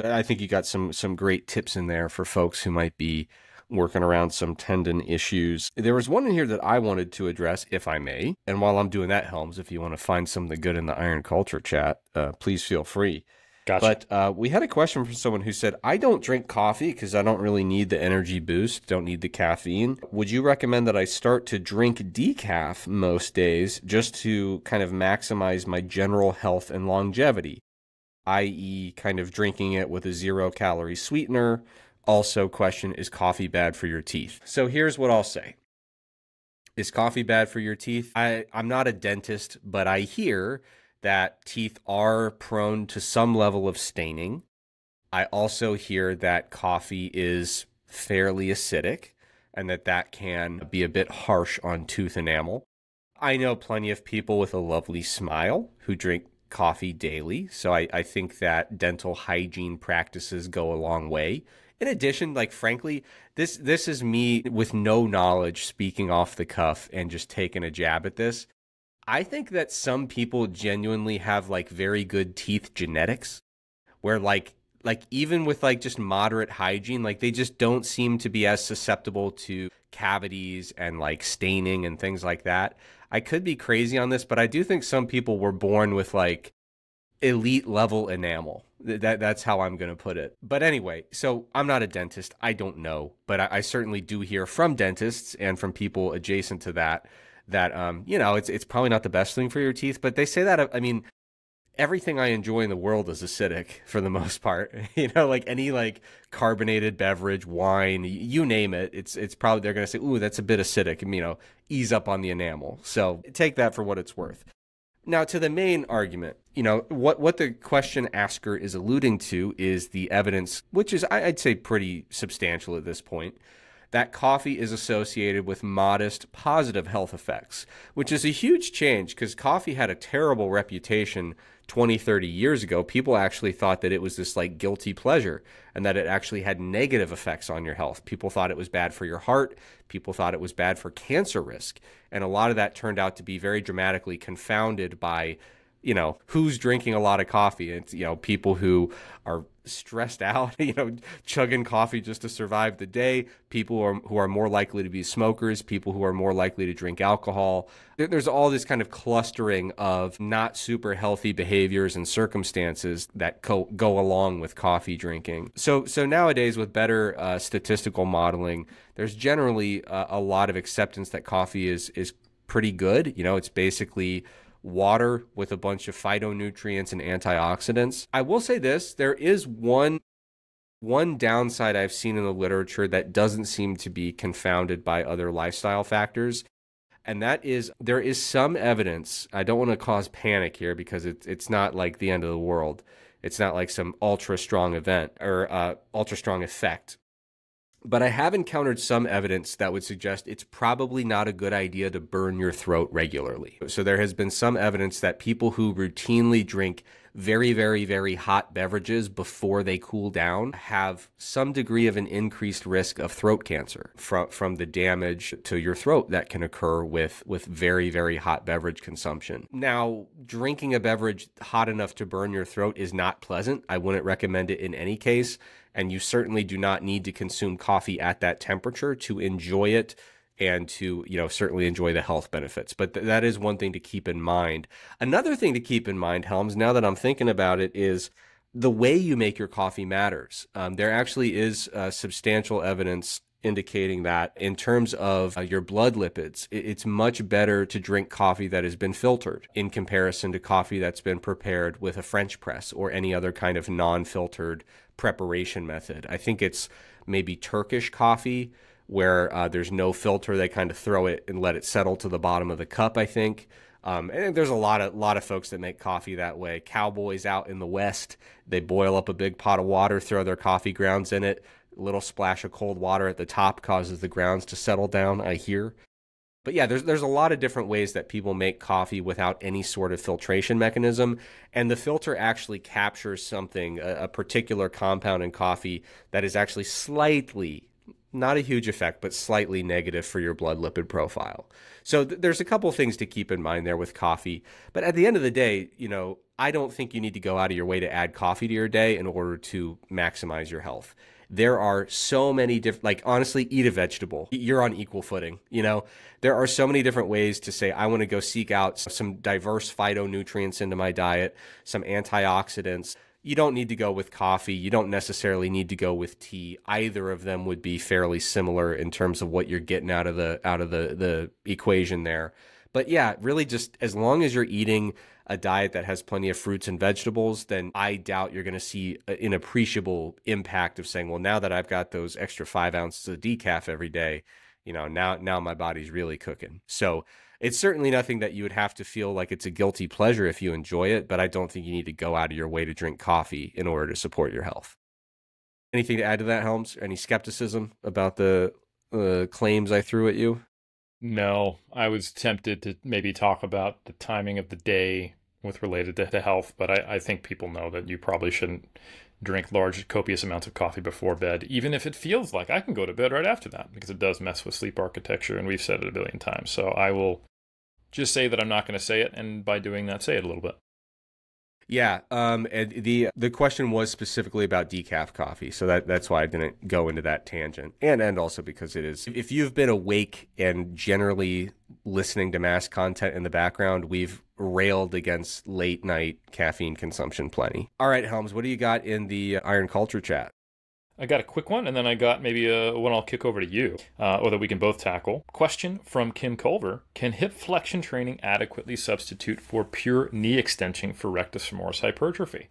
I think you got some great tips in there for folks who might be working around some tendon issues. There was one in here that I wanted to address, if I may. And while I'm doing that, Helms, if you want to find something good in the Iron Culture chat, please feel free. Gotcha. But we had a question from someone who said, I don't drink coffee because I don't really need the energy boost, don't need the caffeine. Would you recommend that I start to drink decaf most days just to kind of maximize my general health and longevity, i.e. kind of drinking it with a 0-calorie sweetener? Also, question, is coffee bad for your teeth? So here's what I'll say. Is coffee bad for your teeth? I'm not a dentist, but I hear that teeth are prone to some level of staining. I also hear that coffee is fairly acidic and that can be a bit harsh on tooth enamel. I know plenty of people with a lovely smile who drink coffee daily, so I think that dental hygiene practices go a long way. In addition, like frankly, this is me with no knowledge speaking off the cuff and just taking a jab at this. I think that some people genuinely have like very good teeth genetics where like even with like just moderate hygiene, like they just don't seem to be as susceptible to cavities and like staining and things like that. I could be crazy on this, but I do think some people were born with like elite level enamel. That's how I'm going to put it. But anyway, so I'm not a dentist. I don't know, but I certainly do hear from dentists and from people adjacent to that it's probably not the best thing for your teeth, but they say that, I mean, everything I enjoy in the world is acidic for the most part, like any like carbonated beverage, wine, you name it, it's probably, they're going to say, ooh, that's a bit acidic, and, ease up on the enamel. So take that for what it's worth. Now to the main argument, what the question asker is alluding to is the evidence, which is, I'd say, pretty substantial at this point, that coffee is associated with modest positive health effects, which is a huge change because coffee had a terrible reputation 20, 30 years ago. People actually thought that it was this like guilty pleasure and that it actually had negative effects on your health. People thought it was bad for your heart. People thought it was bad for cancer risk. And a lot of that turned out to be very dramatically confounded by, who's drinking a lot of coffee. It's, people who are stressed out, chugging coffee just to survive the day, people who are more likely to be smokers, people who are more likely to drink alcohol. There's all this kind of clustering of not super healthy behaviors and circumstances that go along with coffee drinking. So nowadays, with better statistical modeling, there's generally a lot of acceptance that coffee is pretty good. It's basically water with a bunch of phytonutrients and antioxidants. I will say this, there is one downside I've seen in the literature that doesn't seem to be confounded by other lifestyle factors, and that is there is some evidence. I don't want to cause panic here because it's not like the end of the world. It's not like some ultra strong event or ultra strong effect. But I have encountered some evidence that would suggest it's probably not a good idea to burn your throat regularly. So there has been some evidence that people who routinely drink very, very, very hot beverages before they cool down have some degree of an increased risk of throat cancer from the damage to your throat that can occur with very, very hot beverage consumption. Now, drinking a beverage hot enough to burn your throat is not pleasant. I wouldn't recommend it in any case. And you certainly do not need to consume coffee at that temperature to enjoy it and to, certainly enjoy the health benefits. But that is one thing to keep in mind. Another thing to keep in mind, Helms, now that I'm thinking about it, is the way you make your coffee matters. There actually is substantial evidence indicating that in terms of your blood lipids, it's much better to drink coffee that has been filtered in comparison to coffee that's been prepared with a French press or any other kind of non-filtered preparation method. I think it's maybe Turkish coffee where there's no filter. They kind of throw it and let it settle to the bottom of the cup, I think. And there's a lot of folks that make coffee that way. Cowboys out in the West, they boil up a big pot of water, throw their coffee grounds in it. A little splash of cold water at the top causes the grounds to settle down, I hear. But yeah, there's a lot of different ways that people make coffee without any sort of filtration mechanism. And the filter actually captures something, a particular compound in coffee that is actually slightly, not a huge effect, but slightly negative for your blood lipid profile. So there's a couple things to keep in mind there with coffee. But at the end of the day, I don't think you need to go out of your way to add coffee to your day in order to maximize your health. There are so many different, honestly, eat a vegetable. You're on equal footing. There are so many different ways to say, I want to go seek out some diverse phytonutrients into my diet, some antioxidants. You don't need to go with coffee. You don't necessarily need to go with tea. Either of them would be fairly similar in terms of what you're getting out of the equation there. But yeah, really just as long as you're eating a diet that has plenty of fruits and vegetables, then I doubt you're going to see an appreciable impact of saying, well, now that I've got those extra 5 ounces of decaf every day, now my body's really cooking. So it's certainly nothing that you would have to feel like it's a guilty pleasure if you enjoy it, but I don't think you need to go out of your way to drink coffee in order to support your health. Anything to add to that, Helms? Any skepticism about the claims I threw at you? No, I was tempted to maybe talk about the timing of the day with related to health, but I think people know that you probably shouldn't drink large, copious amounts of coffee before bed, even if it feels like I can go to bed right after that, because it does mess with sleep architecture, and we've said it a billion times. So I will just say that I'm not going to say it, and by doing that, say it a little bit. Yeah, and the question was specifically about decaf coffee, so that's why I didn't go into that tangent, and also because it is, if you've been awake and generally listening to mass content in the background, we've railed against late night caffeine consumption plenty. All right, Helms, what do you got in the Iron Culture chat? I got a quick one, and then I got maybe one I'll kick over to you, or that we can both tackle. Question from Kim Culver. Can hip flexion training adequately substitute for pure knee extension for rectus femoris hypertrophy?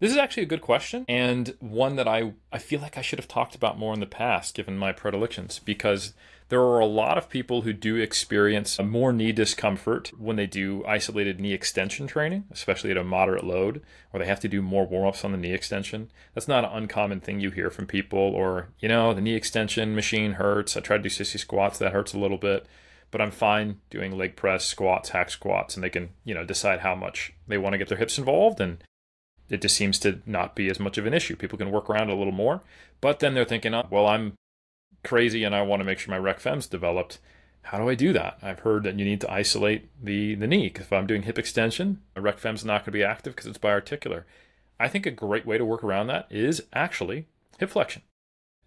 This is actually a good question, and one that I feel like I should have talked about more in the past, given my predilections, because there are a lot of people who do experience more knee discomfort when they do isolated knee extension training, especially at a moderate load, or they have to do more warm-ups on the knee extension. That's not an uncommon thing you hear from people, or, the knee extension machine hurts. I tried to do sissy squats, that hurts a little bit, but I'm fine doing leg press, squats, hack squats, and they can, decide how much they want to get their hips involved, and it just seems to not be as much of an issue. People can work around it a little more, but then they're thinking, oh, well, I'm crazy and I want to make sure my rec fem's developed. How do I do that? I've heard that you need to isolate the knee. If I'm doing hip extension, a rec fem's not going to be active because it's biarticular. I think a great way to work around that is actually hip flexion.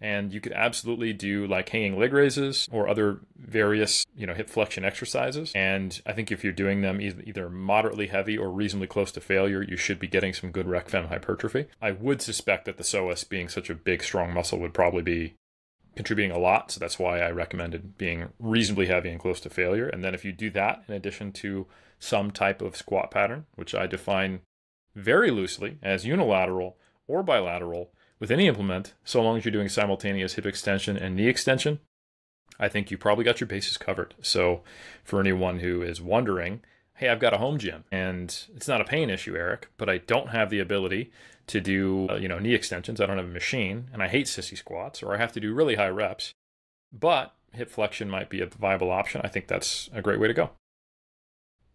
And you could absolutely do like hanging leg raises or other various, hip flexion exercises. And I think if you're doing them either moderately heavy or reasonably close to failure, you should be getting some good rec fem hypertrophy. I would suspect that the psoas being such a big, strong muscle would probably be contributing a lot. So that's why I recommended being reasonably heavy and close to failure. And then if you do that in addition to some type of squat pattern, which I define very loosely as unilateral or bilateral with any implement, so long as you're doing simultaneous hip extension and knee extension, I think you probably got your bases covered. So for anyone who is wondering, hey, I've got a home gym and it's not a pain issue, Eric, but I don't have the ability to do, knee extensions. I don't have a machine and I hate sissy squats, or I have to do really high reps, but hip flexion might be a viable option. I think that's a great way to go.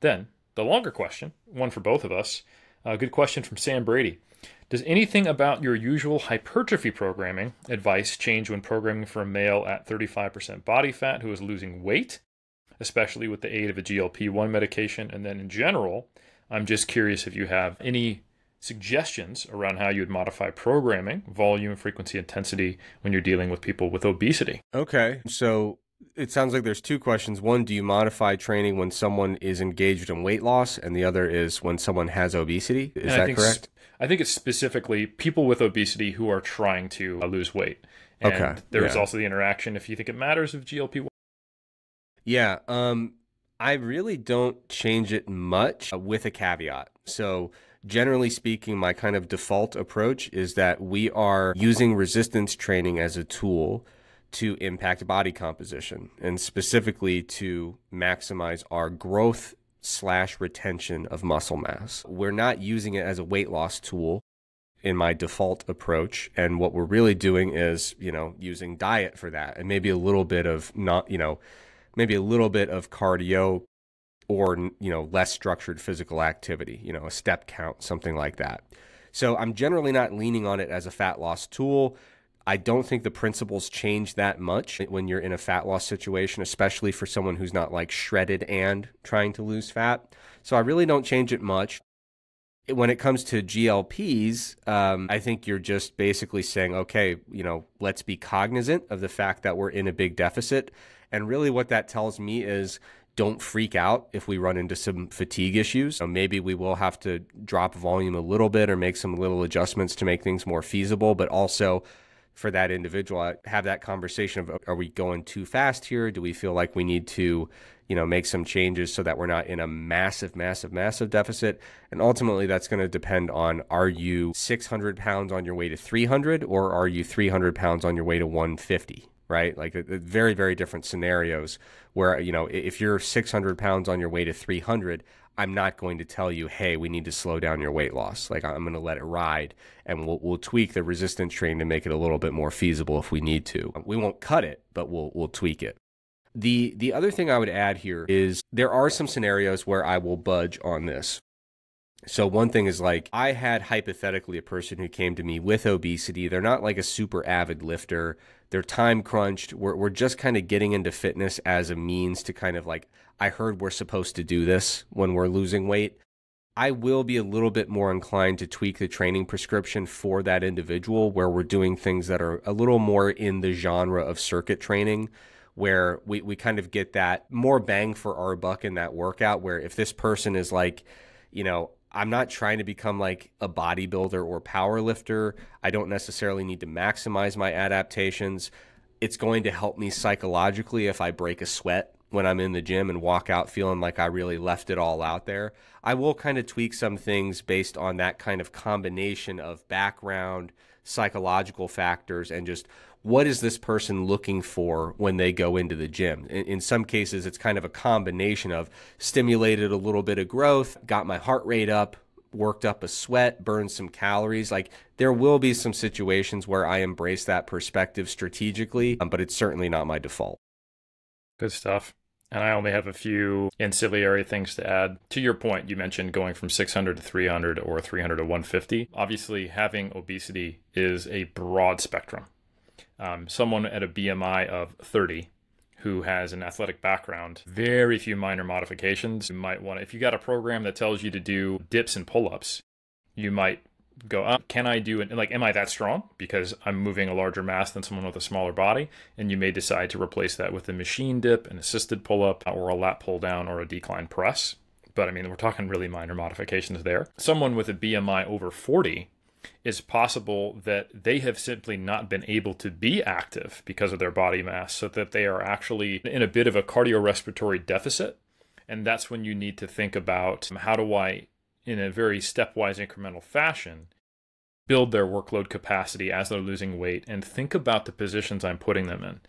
Then the longer question, one for both of us, a good question from Sam Brady. Does anything about your usual hypertrophy programming advice change when programming for a male at 35% body fat who is losing weight, especially with the aid of a GLP-1 medication? And then in general, I'm just curious if you have any suggestions around how you would modify programming, volume, frequency, intensity when you're dealing with people with obesity. Okay, so it sounds like there's two questions. One, do you modify training when someone is engaged in weight loss? And the other is when someone has obesity. Is that correct? I think it's specifically people with obesity who are trying to lose weight. And there's also the interaction, if you think it matters, of GLP-1. Yeah, I really don't change it much with a caveat. So generally speaking, my kind of default approach is that we are using resistance training as a tool to impact body composition, and specifically to maximize our growth/retention of muscle mass. We're not using it as a weight loss tool in my default approach. And what we're really doing is, using diet for that, and maybe a little bit of maybe a little bit of cardio, or, less structured physical activity, a step count, something like that. So I'm generally not leaning on it as a fat loss tool. I don't think the principles change that much when you're in a fat loss situation, especially for someone who's not like shredded and trying to lose fat. So I really don't change it much. When it comes to GLPs, I think you're just basically saying, okay, let's be cognizant of the fact that we're in a big deficit. And really what that tells me is don't freak out if we run into some fatigue issues. So maybe we will have to drop volume a little bit or make some little adjustments to make things more feasible, but also for that individual, I have that conversation of, are we going too fast here? Do we feel like we need to, make some changes so that we're not in a massive deficit? And ultimately, that's going to depend on, are you 600 pounds on your way to 300, or are you 300 pounds on your way to 150, right? Like very, very different scenarios where, if you're 600 pounds on your way to 300, I'm not going to tell you, hey, we need to slow down your weight loss. Like, I'm going to let it ride, and we'll tweak the resistance training to make it a little bit more feasible if we need to. We won't cut it, but we'll tweak it. The other thing I would add here is there are some scenarios where I will budge on this. So one thing is, like, I had hypothetically a person who came to me with obesity. They're not like a super avid lifter. They're time crunched. We're just kind of getting into fitness as a means to kind of like, I heard we're supposed to do this when we're losing weight. I will be a little bit more inclined to tweak the training prescription for that individual, where we're doing things that are a little more in the genre of circuit training, where we kind of get that more bang for our buck in that workout, where if this person is like, I'm not trying to become like a bodybuilder or power lifter, I don't necessarily need to maximize my adaptations. It's going to help me psychologically if I break a sweat when I'm in the gym and walk out feeling like I really left it all out there. I will kind of tweak some things based on that kind of combination of background, psychological factors, and just what is this person looking for when they go into the gym. In some cases, it's kind of a combination of stimulated a little bit of growth, got my heart rate up, worked up a sweat, burned some calories. Like there will be some situations where I embrace that perspective strategically, but it's certainly not my default. Good stuff. And I only have a few ancillary things to add. To your point, you mentioned going from 600 to 300 or 300 to 150. Obviously, having obesity is a broad spectrum. Someone at a BMI of 30 who has an athletic background, very few minor modifications. You might want to, if you got a program that tells you to do dips and pull-ups, you might go, can I do it? Like, am I that strong? Because I'm moving a larger mass than someone with a smaller body. And you may decide to replace that with a machine dip, an assisted pull-up, or a lat pull down, or a decline press. But I mean, we're talking really minor modifications there. Someone with a BMI over 40, it's possible that they have simply not been able to be active because of their body mass, so that they are actually in a bit of a cardiorespiratory deficit. And that's when you need to think about how do I, in a very stepwise incremental fashion, build their workload capacity as they're losing weight, and think about the positions I'm putting them in.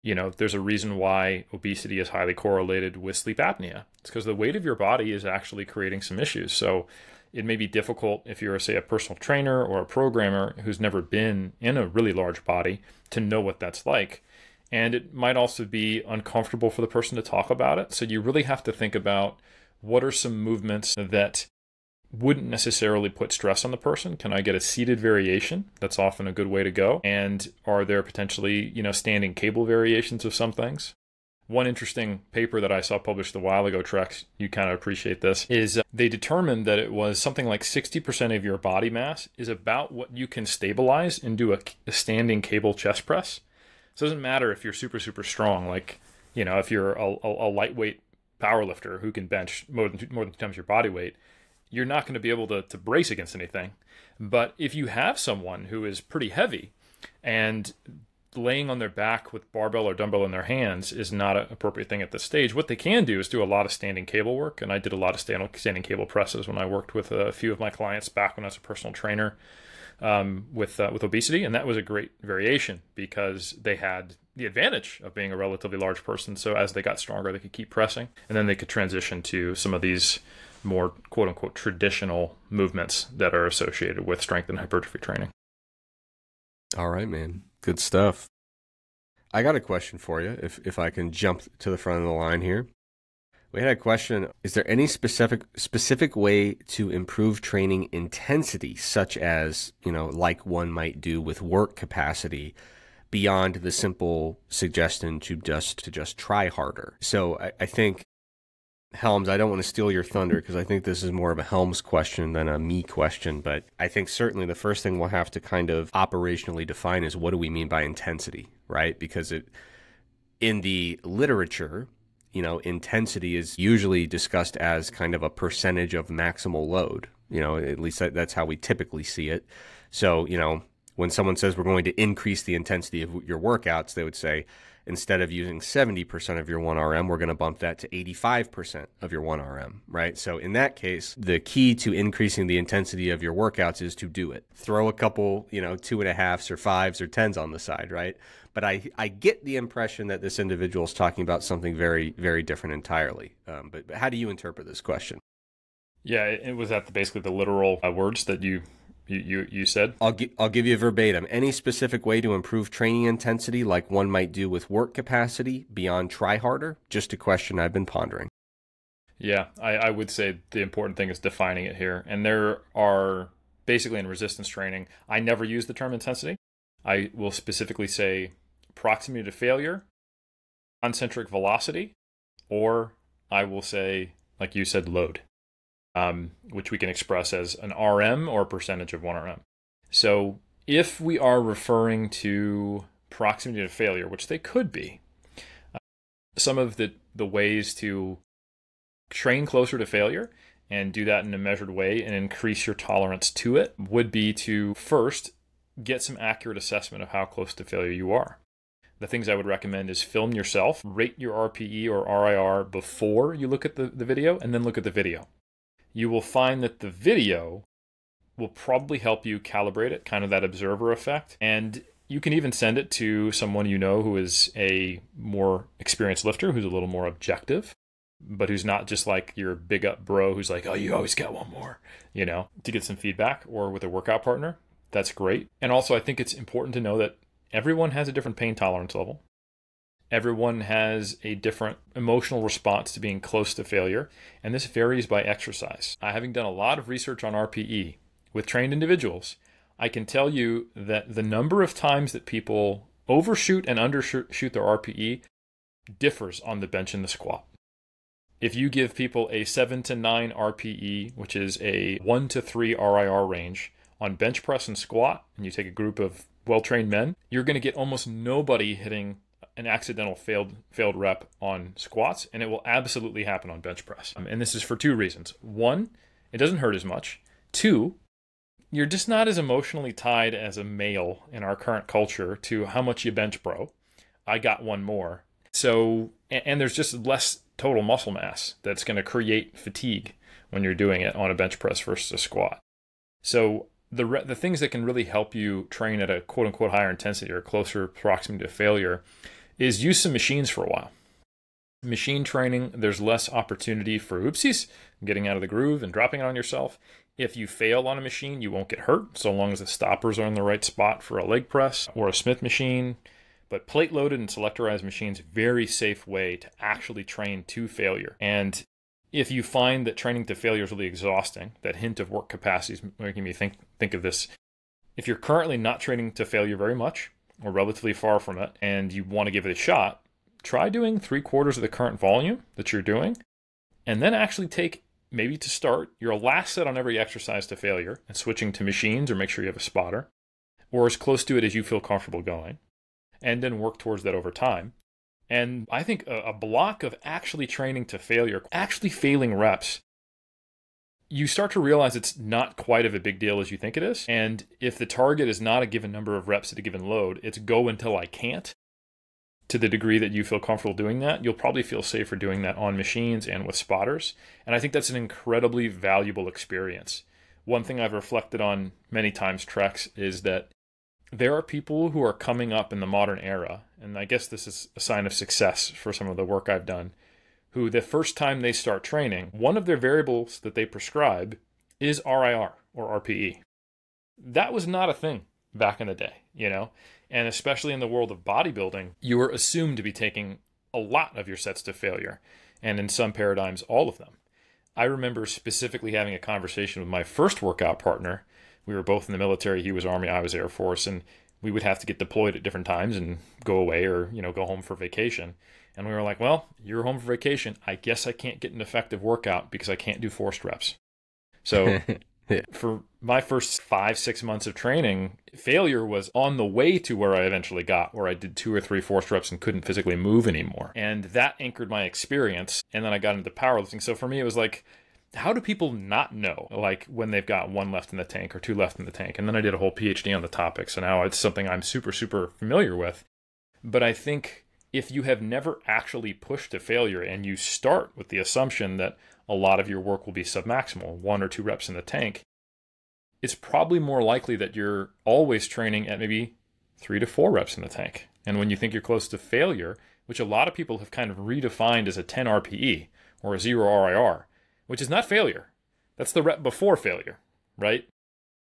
You know, there's a reason why obesity is highly correlated with sleep apnea. It's because the weight of your body is actually creating some issues. So it may be difficult if you're, say, a personal trainer or a programmer who's never been in a really large body to know what that's like. And it might also be uncomfortable for the person to talk about it. So you really have to think about what are some movements that wouldn't necessarily put stress on the person. Can I get a seated variation? That's often a good way to go. And are there potentially, standing cable variations of some things? One interesting paper that I saw published a while ago, Trex, you kind of appreciate this, is they determined that it was something like 60% of your body mass is about what you can stabilize and do a standing cable chest press. So it doesn't matter if you're super, super strong. Like, if you're a lightweight power lifter who can bench more than 2 times your body weight, you're not going to be able to brace against anything. But if you have someone who is pretty heavy and laying on their back with barbell or dumbbell in their hands is not an appropriate thing at this stage, what they can do is do a lot of standing cable work. And I did a lot of standing cable presses when I worked with a few of my clients back when I was a personal trainer with obesity. And that was a great variation because they had the advantage of being a relatively large person. So as they got stronger, they could keep pressing, and then they could transition to some of these more quote unquote traditional movements that are associated with strength and hypertrophy training. All right, man. Good stuff. I got a question for you, if I can jump to the front of the line here. We had a question, is there any specific way to improve training intensity, such as, like one might do with work capacity, beyond the simple suggestion to just try harder? So I think, Helms, I don't want to steal your thunder because I think this is more of a Helms question than a me question, but I think certainly the first thing we'll have to kind of operationally define is what do we mean by intensity, right? Because in the literature, intensity is usually discussed as kind of a percentage of maximal load. At least that's how we typically see it. So, when someone says we're going to increase the intensity of your workouts, they would say, instead of using 70% of your 1RM, we're going to bump that to 85% of your 1RM, right? So in that case, the key to increasing the intensity of your workouts is to do it. Throw a couple, 2.5s or 5s or 10s on the side, right? But I get the impression that this individual is talking about something very, very different entirely. But how do you interpret this question? Yeah, it was basically the literal words that you said? I'll give you a verbatim. Any specific way to improve training intensity like one might do with work capacity beyond try harder? Just a question I've been pondering. Yeah, I would say the important thing is defining it here. And there are basically in resistance training, I never use the term intensity. I will specifically say proximity to failure, concentric velocity, or I will say, like you said, load. Which we can express as an RM or a percentage of 1RM. So if we are referring to proximity to failure, which they could be, some of the ways to train closer to failure and do that in a measured way and increase your tolerance to it would be to first get some accurate assessment of how close to failure you are. The things I would recommend is film yourself, rate your RPE or RIR before you look at the video, and then look at the video. You will find that the video will probably help you calibrate it, kind of that observer effect. And you can even send it to someone you know who is a more experienced lifter, who's a little more objective, but who's not just like your big up bro who's like, oh, you always got one more, to get some feedback, or with a workout partner. That's great. And also, I think it's important to know that everyone has a different pain tolerance level. Everyone has a different emotional response to being close to failure, and this varies by exercise. Having done a lot of research on RPE with trained individuals, I can tell you that the number of times that people overshoot and undershoot their RPE differs on the bench and the squat. If you give people a 7 to 9 RPE, which is a 1 to 3 RIR range on bench press and squat, and you take a group of well-trained men, you're going to get almost nobody hitting an accidental failed rep on squats, and it will absolutely happen on bench press. And this is for two reasons. One, it doesn't hurt as much. Two, you're just not as emotionally tied as a male in our current culture to how much you bench, bro. I got one more. So, and there's just less total muscle mass that's going to create fatigue when you're doing it on a bench press versus a squat. So the things that can really help you train at a quote unquote higher intensity or closer proximity to failure is use some machines for a while. Machine training, there's less opportunity for oopsies, getting out of the groove and dropping it on yourself. If you fail on a machine, you won't get hurt, so long as the stoppers are in the right spot for a leg press or a Smith machine. But plate-loaded and selectorized machines, very safe way to actually train to failure. And if you find that training to failure is really exhausting, that hint of work capacity is making me think of this. If you're currently not training to failure very much, or relatively far from it, and you want to give it a shot, try doing 3/4 of the current volume that you're doing, and then actually take, maybe to start, your last set on every exercise to failure, and switching to machines, or make sure you have a spotter, or as close to it as you feel comfortable going, and then work towards that over time. And I think a block of actually training to failure, actually failing reps, you start to realize it's not quite of a big deal as you think it is. And if the target is not a given number of reps at a given load, it's go until I can't. To the degree that you feel comfortable doing that, you'll probably feel safer doing that on machines and with spotters. And I think that's an incredibly valuable experience. One thing I've reflected on many times, Trex, is that there are people who are coming up in the modern era, and I guess this is a sign of success for some of the work I've done, who the first time they start training, one of their variables that they prescribe is RIR or RPE. That was not a thing back in the day, and especially in the world of bodybuilding, you were assumed to be taking a lot of your sets to failure, and in some paradigms, all of them. I remember specifically having a conversation with my first workout partner. We were both in the military. He was Army, I was Air Force, and we would have to get deployed at different times and go away or, go home for vacation. And we were like, well, you're home for vacation. I guess I can't get an effective workout because I can't do forced reps. So for my first 5-6 months of training, failure was on the way to where I eventually got, where I did 2 or 3 forced reps and couldn't physically move anymore. And that anchored my experience. And then I got into powerlifting. So for me, it was like, how do people not know, like, when they've got 1 left in the tank or 2 left in the tank? And then I did a whole PhD on the topic. So now it's something I'm super, super familiar with. But I think if you have never actually pushed to failure and you start with the assumption that a lot of your work will be submaximal, 1 or 2 reps in the tank, it's probably more likely that you're always training at maybe 3 to 4 reps in the tank. And when you think you're close to failure, which a lot of people have kind of redefined as a 10 RPE or a 0 RIR, which is not failure. That's the rep before failure, right?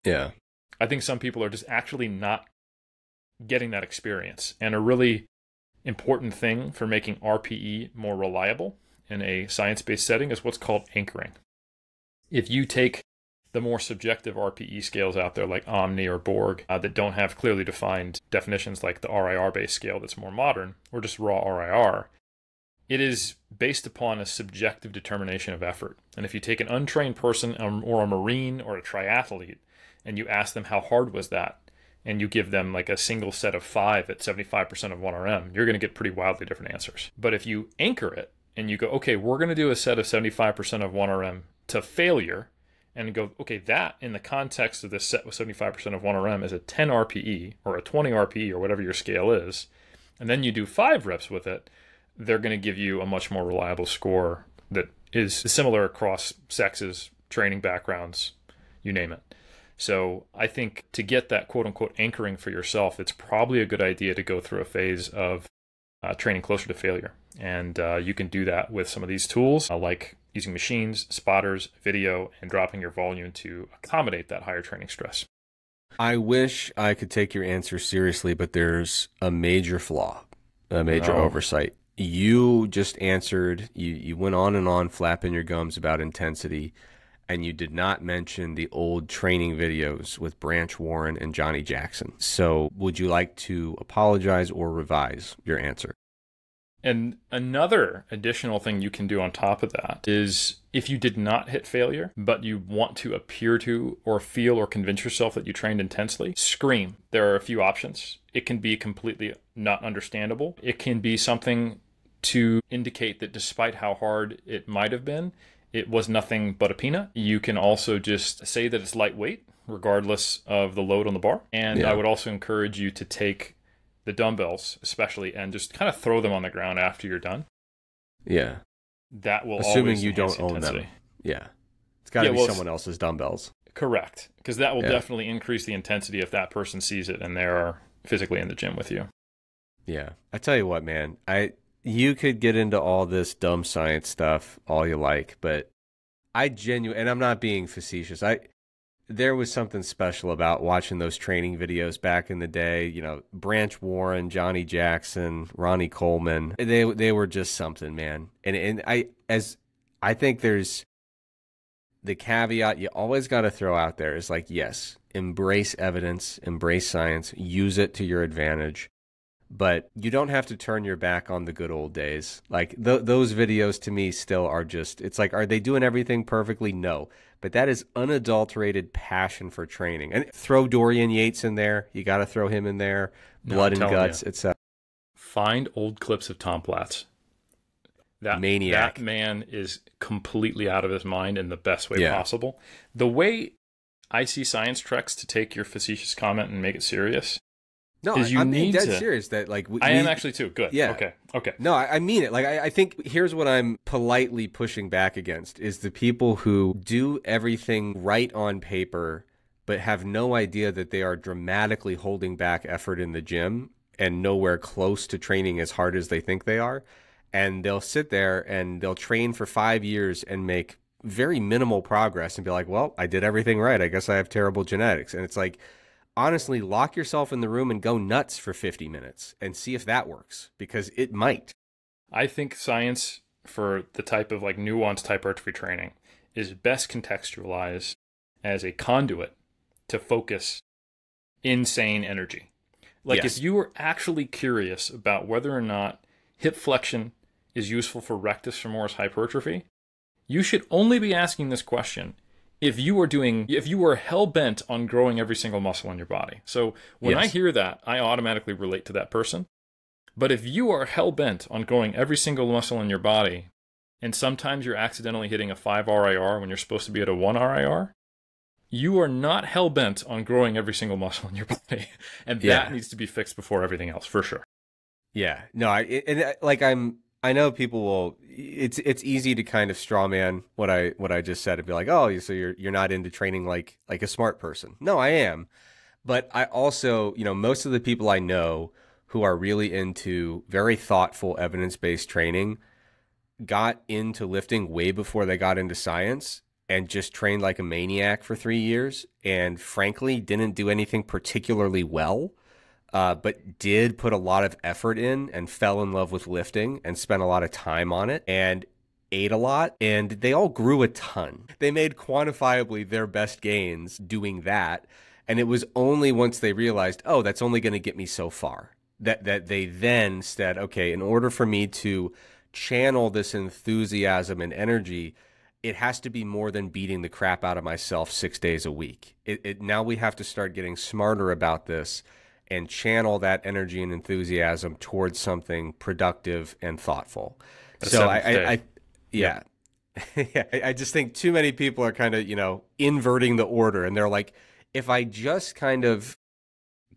Yeah. I think some people are just actually not getting that experience. And a really important thing for making RPE more reliable in a science-based setting is what's called anchoring. If you take the more subjective RPE scales out there like Omni or Borg that don't have clearly defined definitions like the RIR-based scale that's more modern, or just raw RIR, it is based upon a subjective determination of effort. And if you take an untrained person or a Marine or a triathlete and you ask them how hard was that, and you give them like a single set of 5 at 75% of 1RM, you're going to get pretty wildly different answers. But if you anchor it and you go, okay, we're going to do a set of 75% of 1RM to failure, and go, okay, that in the context of this set with 75% of 1RM is a 10 RPE or a 20 RPE or whatever your scale is, and then you do 5 reps with it, they're going to give you a much more reliable score that is similar across sexes, training backgrounds, you name it. So I think to get that quote unquote anchoring for yourself, it's probably a good idea to go through a phase of training closer to failure. And you can do that with some of these tools like using machines, spotters, video, and dropping your volume to accommodate that higher training stress. I wish I could take your answer seriously, but there's a major flaw, a major oversight. You just answered, you went on and on flapping your gums about intensity, and you did not mention the old training videos with Branch Warren and Johnny Jackson. So would you like to apologize or revise your answer? And another additional thing you can do on top of that is if you did not hit failure, but you want to appear to or feel or convince yourself that you trained intensely, scream. There are a few options. It can be completely not understandable. It can be something to indicate that despite how hard it might have been, it was nothing but a peanut. You can also just say that it's lightweight, regardless of the load on the bar. And I would also encourage you to take the dumbbells especially, and just kind of throw them on the ground after you're done. Yeah. That will assuming always you don't own intensity. them. Yeah. It's got to be someone else's dumbbells. Correct. Because that will definitely increase the intensity if that person sees it and they're physically in the gym with you. Yeah. I tell you what, man, you could get into all this dumb science stuff all you like, but and I'm not being facetious. There was something special about watching those training videos back in the day. You know, Branch Warren, Johnny Jackson, Ronnie Coleman. They were just something, man. And I think there's the caveat you always got to throw out there is like, yes, embrace evidence, embrace science, use it to your advantage. But you don't have to turn your back on the good old days. Like those videos to me still are just, it's like, are they doing everything perfectly? No. But that is unadulterated passion for training. And throw Dorian Yates in there. You got to throw him in there. Blood and guts, etc. Find old clips of Tom Platz. That maniac. That man is completely out of his mind in the best way possible. The way I see science treks to take your facetious comment and make it serious. No, I'm being dead serious. That like I am actually too. Good. Yeah. Okay. No, I mean it. Like I think here's what I'm politely pushing back against is the people who do everything right on paper, but have no idea that they are dramatically holding back effort in the gym and nowhere close to training as hard as they think they are. And they'll sit there and they'll train for 5 years and make very minimal progress and be like, well, I did everything right. I guess I have terrible genetics. And it's like, honestly, lock yourself in the room and go nuts for 50 minutes and see if that works, because it might. I think science for the type of like nuanced hypertrophy training is best contextualized as a conduit to focus insane energy. Like if you were actually curious about whether or not hip flexion is useful for rectus femoris hypertrophy, you should only be asking this question if you were hell-bent on growing every single muscle in your body. So when I hear that, I automatically relate to that person. But if you are hell-bent on growing every single muscle in your body, and sometimes you're accidentally hitting a 5 RIR when you're supposed to be at a 1 RIR, you are not hell-bent on growing every single muscle in your body. And that needs to be fixed before everything else, for sure. Yeah. No, I know people will. It's easy to kind of straw man what I just said and be like, oh, so you're not into training like a smart person. No, I am, but I also, most of the people I know who are really into very thoughtful evidence-based training got into lifting way before they got into science and just trained like a maniac for 3 years, and frankly didn't do anything particularly well. But did put a lot of effort in and fell in love with lifting and spent a lot of time on it and ate a lot, and they all grew a ton. They made quantifiably their best gains doing that, and it was only once they realized, oh, that's only going to get me so far, that they then said, okay, in order for me to channel this enthusiasm and energy, it has to be more than beating the crap out of myself 6 days a week. Now we have to start getting smarter about this and channel that energy and enthusiasm towards something productive and thoughtful. So I just think too many people are kind of, inverting the order, and they're like, if I just kind of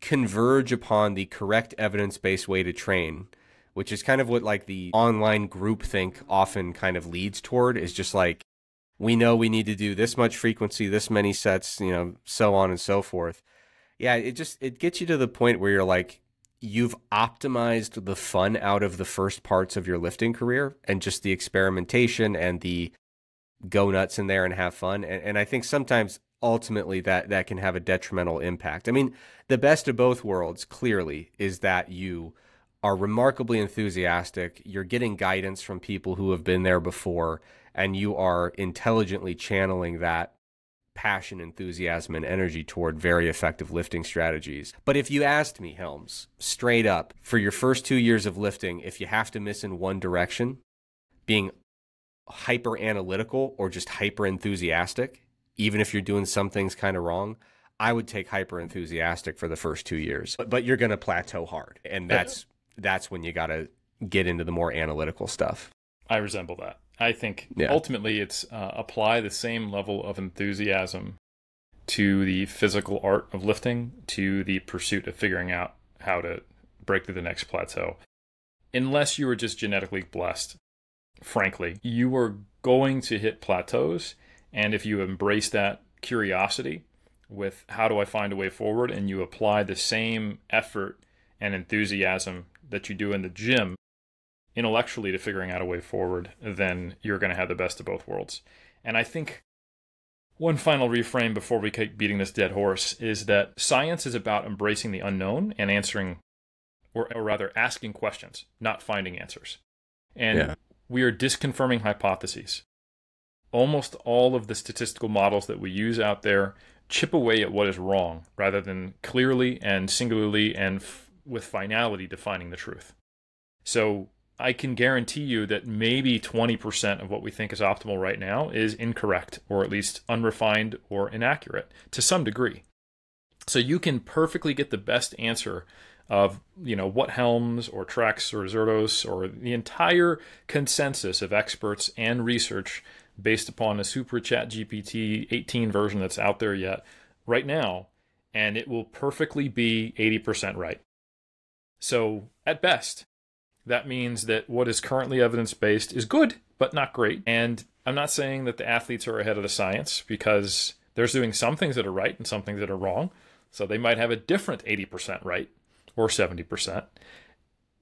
converge upon the correct evidence-based way to train, which is kind of what like the online groupthink often kind of leads toward, is just like, we know we need to do this much frequency, this many sets, you know, so on and so forth. Yeah, it gets you to the point where you're like, you've optimized the fun out of the first parts of your lifting career and just the experimentation and the go nuts in there and have fun. And I think sometimes ultimately that can have a detrimental impact. I mean, the best of both worlds clearly is that you are remarkably enthusiastic. You're getting guidance from people who have been there before, and you are intelligently channeling that passion, enthusiasm, and energy toward very effective lifting strategies. But if you asked me, Helms, straight up, for your first 2 years of lifting, if you have to miss in one direction, being hyper analytical or just hyper enthusiastic, even if you're doing some things kind of wrong, I would take hyper enthusiastic for the first 2 years. But you're going to plateau hard. And that's when you got to get into the more analytical stuff. I resemble that. I think ultimately it's apply the same level of enthusiasm to the physical art of lifting, to the pursuit of figuring out how to break through the next plateau. Unless you were just genetically blessed, frankly, you are going to hit plateaus. And if you embrace that curiosity with how do I find a way forward, and you apply the same effort and enthusiasm that you do in the gym intellectually to figuring out a way forward, then you're going to have the best of both worlds. And I think one final reframe before we keep beating this dead horse is that science is about embracing the unknown and answering, or rather asking questions, not finding answers. And we are disconfirming hypotheses. Almost all of the statistical models that we use out there chip away at what is wrong rather than clearly and singularly and with finality defining the truth. So I can guarantee you that maybe 20% of what we think is optimal right now is incorrect, or at least unrefined or inaccurate to some degree. So you can perfectly get the best answer of, you know, what Helms or Trex or Zerdos or the entire consensus of experts and research based upon a super chat GPT 18 version that's out there yet right now, and it will perfectly be 80% right. So at best, that means that what is currently evidence-based is good, but not great. And I'm not saying that the athletes are ahead of the science, because they're doing some things that are right and some things that are wrong. So they might have a different 80% right or 70%.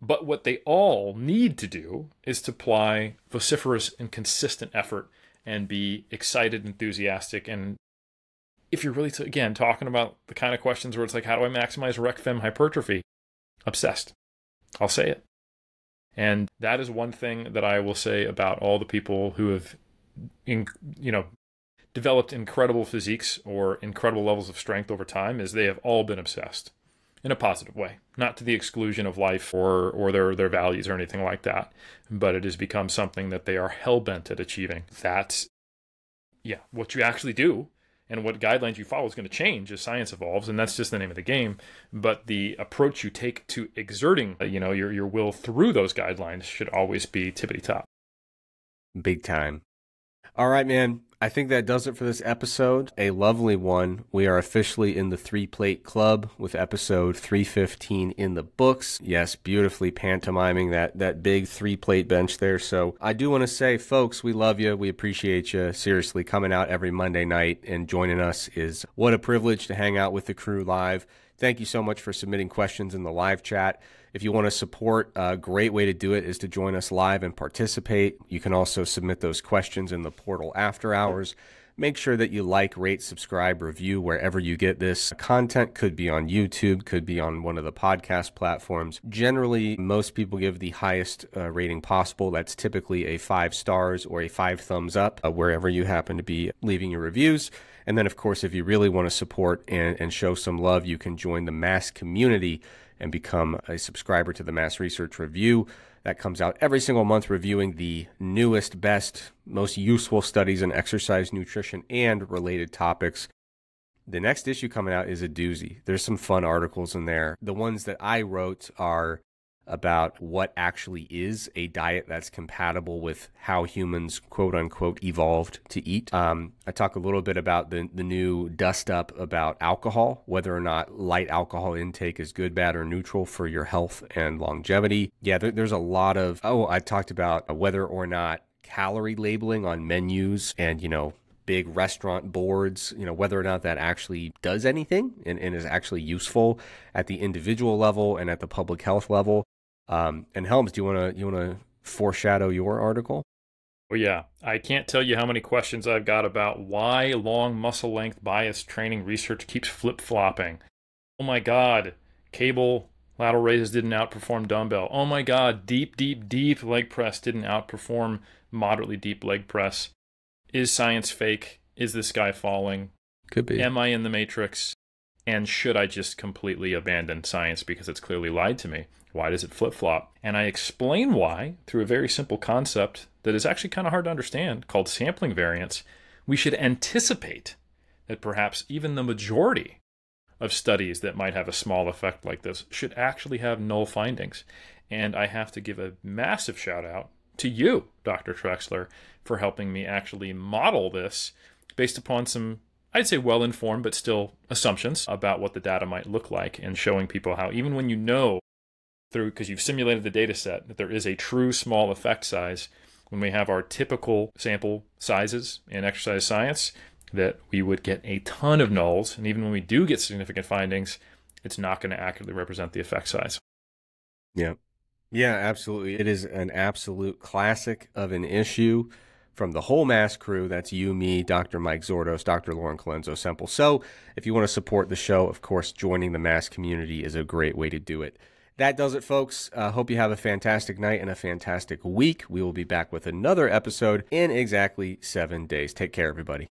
But what they all need to do is to apply vociferous and consistent effort and be excited, enthusiastic. And if you're really, again, talking about the kind of questions where it's like, how do I maximize rec fem hypertrophy? Obsessed. I'll say it. And that is one thing that I will say about all the people who have, developed incredible physiques or incredible levels of strength over time, is they have all been obsessed in a positive way, not to the exclusion of life or their values or anything like that. But it has become something that they are hell-bent at achieving. That's, what you actually do and what guidelines you follow is going to change as science evolves, and that's just the name of the game. But the approach you take to exerting, your will through those guidelines should always be tippity-top. Big time. All right, man. I think that does it for this episode. A lovely one. We are officially in the 3-Plate Club with episode 315 in the books. Yes, beautifully pantomiming that big 3-plate bench there. So I do want to say, folks, we love you. We appreciate you. Seriously, coming out every Monday night and joining us is what a privilege to hang out with the crew live. Thank you so much for submitting questions in the live chat. If you want to support, a great way to do it is to join us live and participate. You can also submit those questions in the portal after hours. Make sure that you like, rate, subscribe, review wherever you get this content. Could be on YouTube, could be on one of the podcast platforms. Generally, most people give the highest rating possible. That's typically a 5 stars or a 5 thumbs up wherever you happen to be leaving your reviews. And then, of course, if you really want to support and show some love, you can join the Mass community and become a subscriber to the Mass Research Review. That comes out every single month, reviewing the newest, best, most useful studies in exercise, nutrition, and related topics. The next issue coming out is a doozy. There's some fun articles in there. The ones that I wrote are about what actually is a diet that's compatible with how humans, quote unquote, evolved to eat. I talk a little bit about the new dust up about alcohol, whether or not light alcohol intake is good, bad, or neutral for your health and longevity. Yeah, there's a lot of, I talked about whether or not calorie labeling on menus and, big restaurant boards, whether or not that actually does anything and is actually useful at the individual level and at the public health level. And Helms, do you want to foreshadow your article? Well, yeah, I can't tell you how many questions I've got about why long muscle length bias training research keeps flip-flopping. Oh my God, cable lateral raises didn't outperform dumbbell. Oh my God, deep leg press didn't outperform moderately deep leg press. Is science fake? Is the sky falling? Could be. Am I in the matrix? And should I just completely abandon science because it's clearly lied to me? Why does it flip-flop? And I explain why through a very simple concept that is actually kind of hard to understand called sampling variance. We should anticipate that perhaps even the majority of studies that might have a small effect like this should actually have null findings. And I have to give a massive shout out to you, Dr. Trexler, for helping me actually model this based upon some, I'd say well-informed, but still assumptions about what the data might look like, and showing people how even when you know through, because you've simulated the data set, that there is a true small effect size, when we have our typical sample sizes in exercise science, that we would get a ton of nulls. And even when we do get significant findings, it's not going to accurately represent the effect size. Yeah. Yeah, absolutely. It is an absolute classic of an issue from the whole MASS crew. That's you, me, Dr. Mike Zordos, Dr. Lauren Colenso-Semple. So if you want to support the show, of course, joining the MASS community is a great way to do it. That does it, folks. Hope you have a fantastic night and a fantastic week. We will be back with another episode in exactly 7 days. Take care, everybody.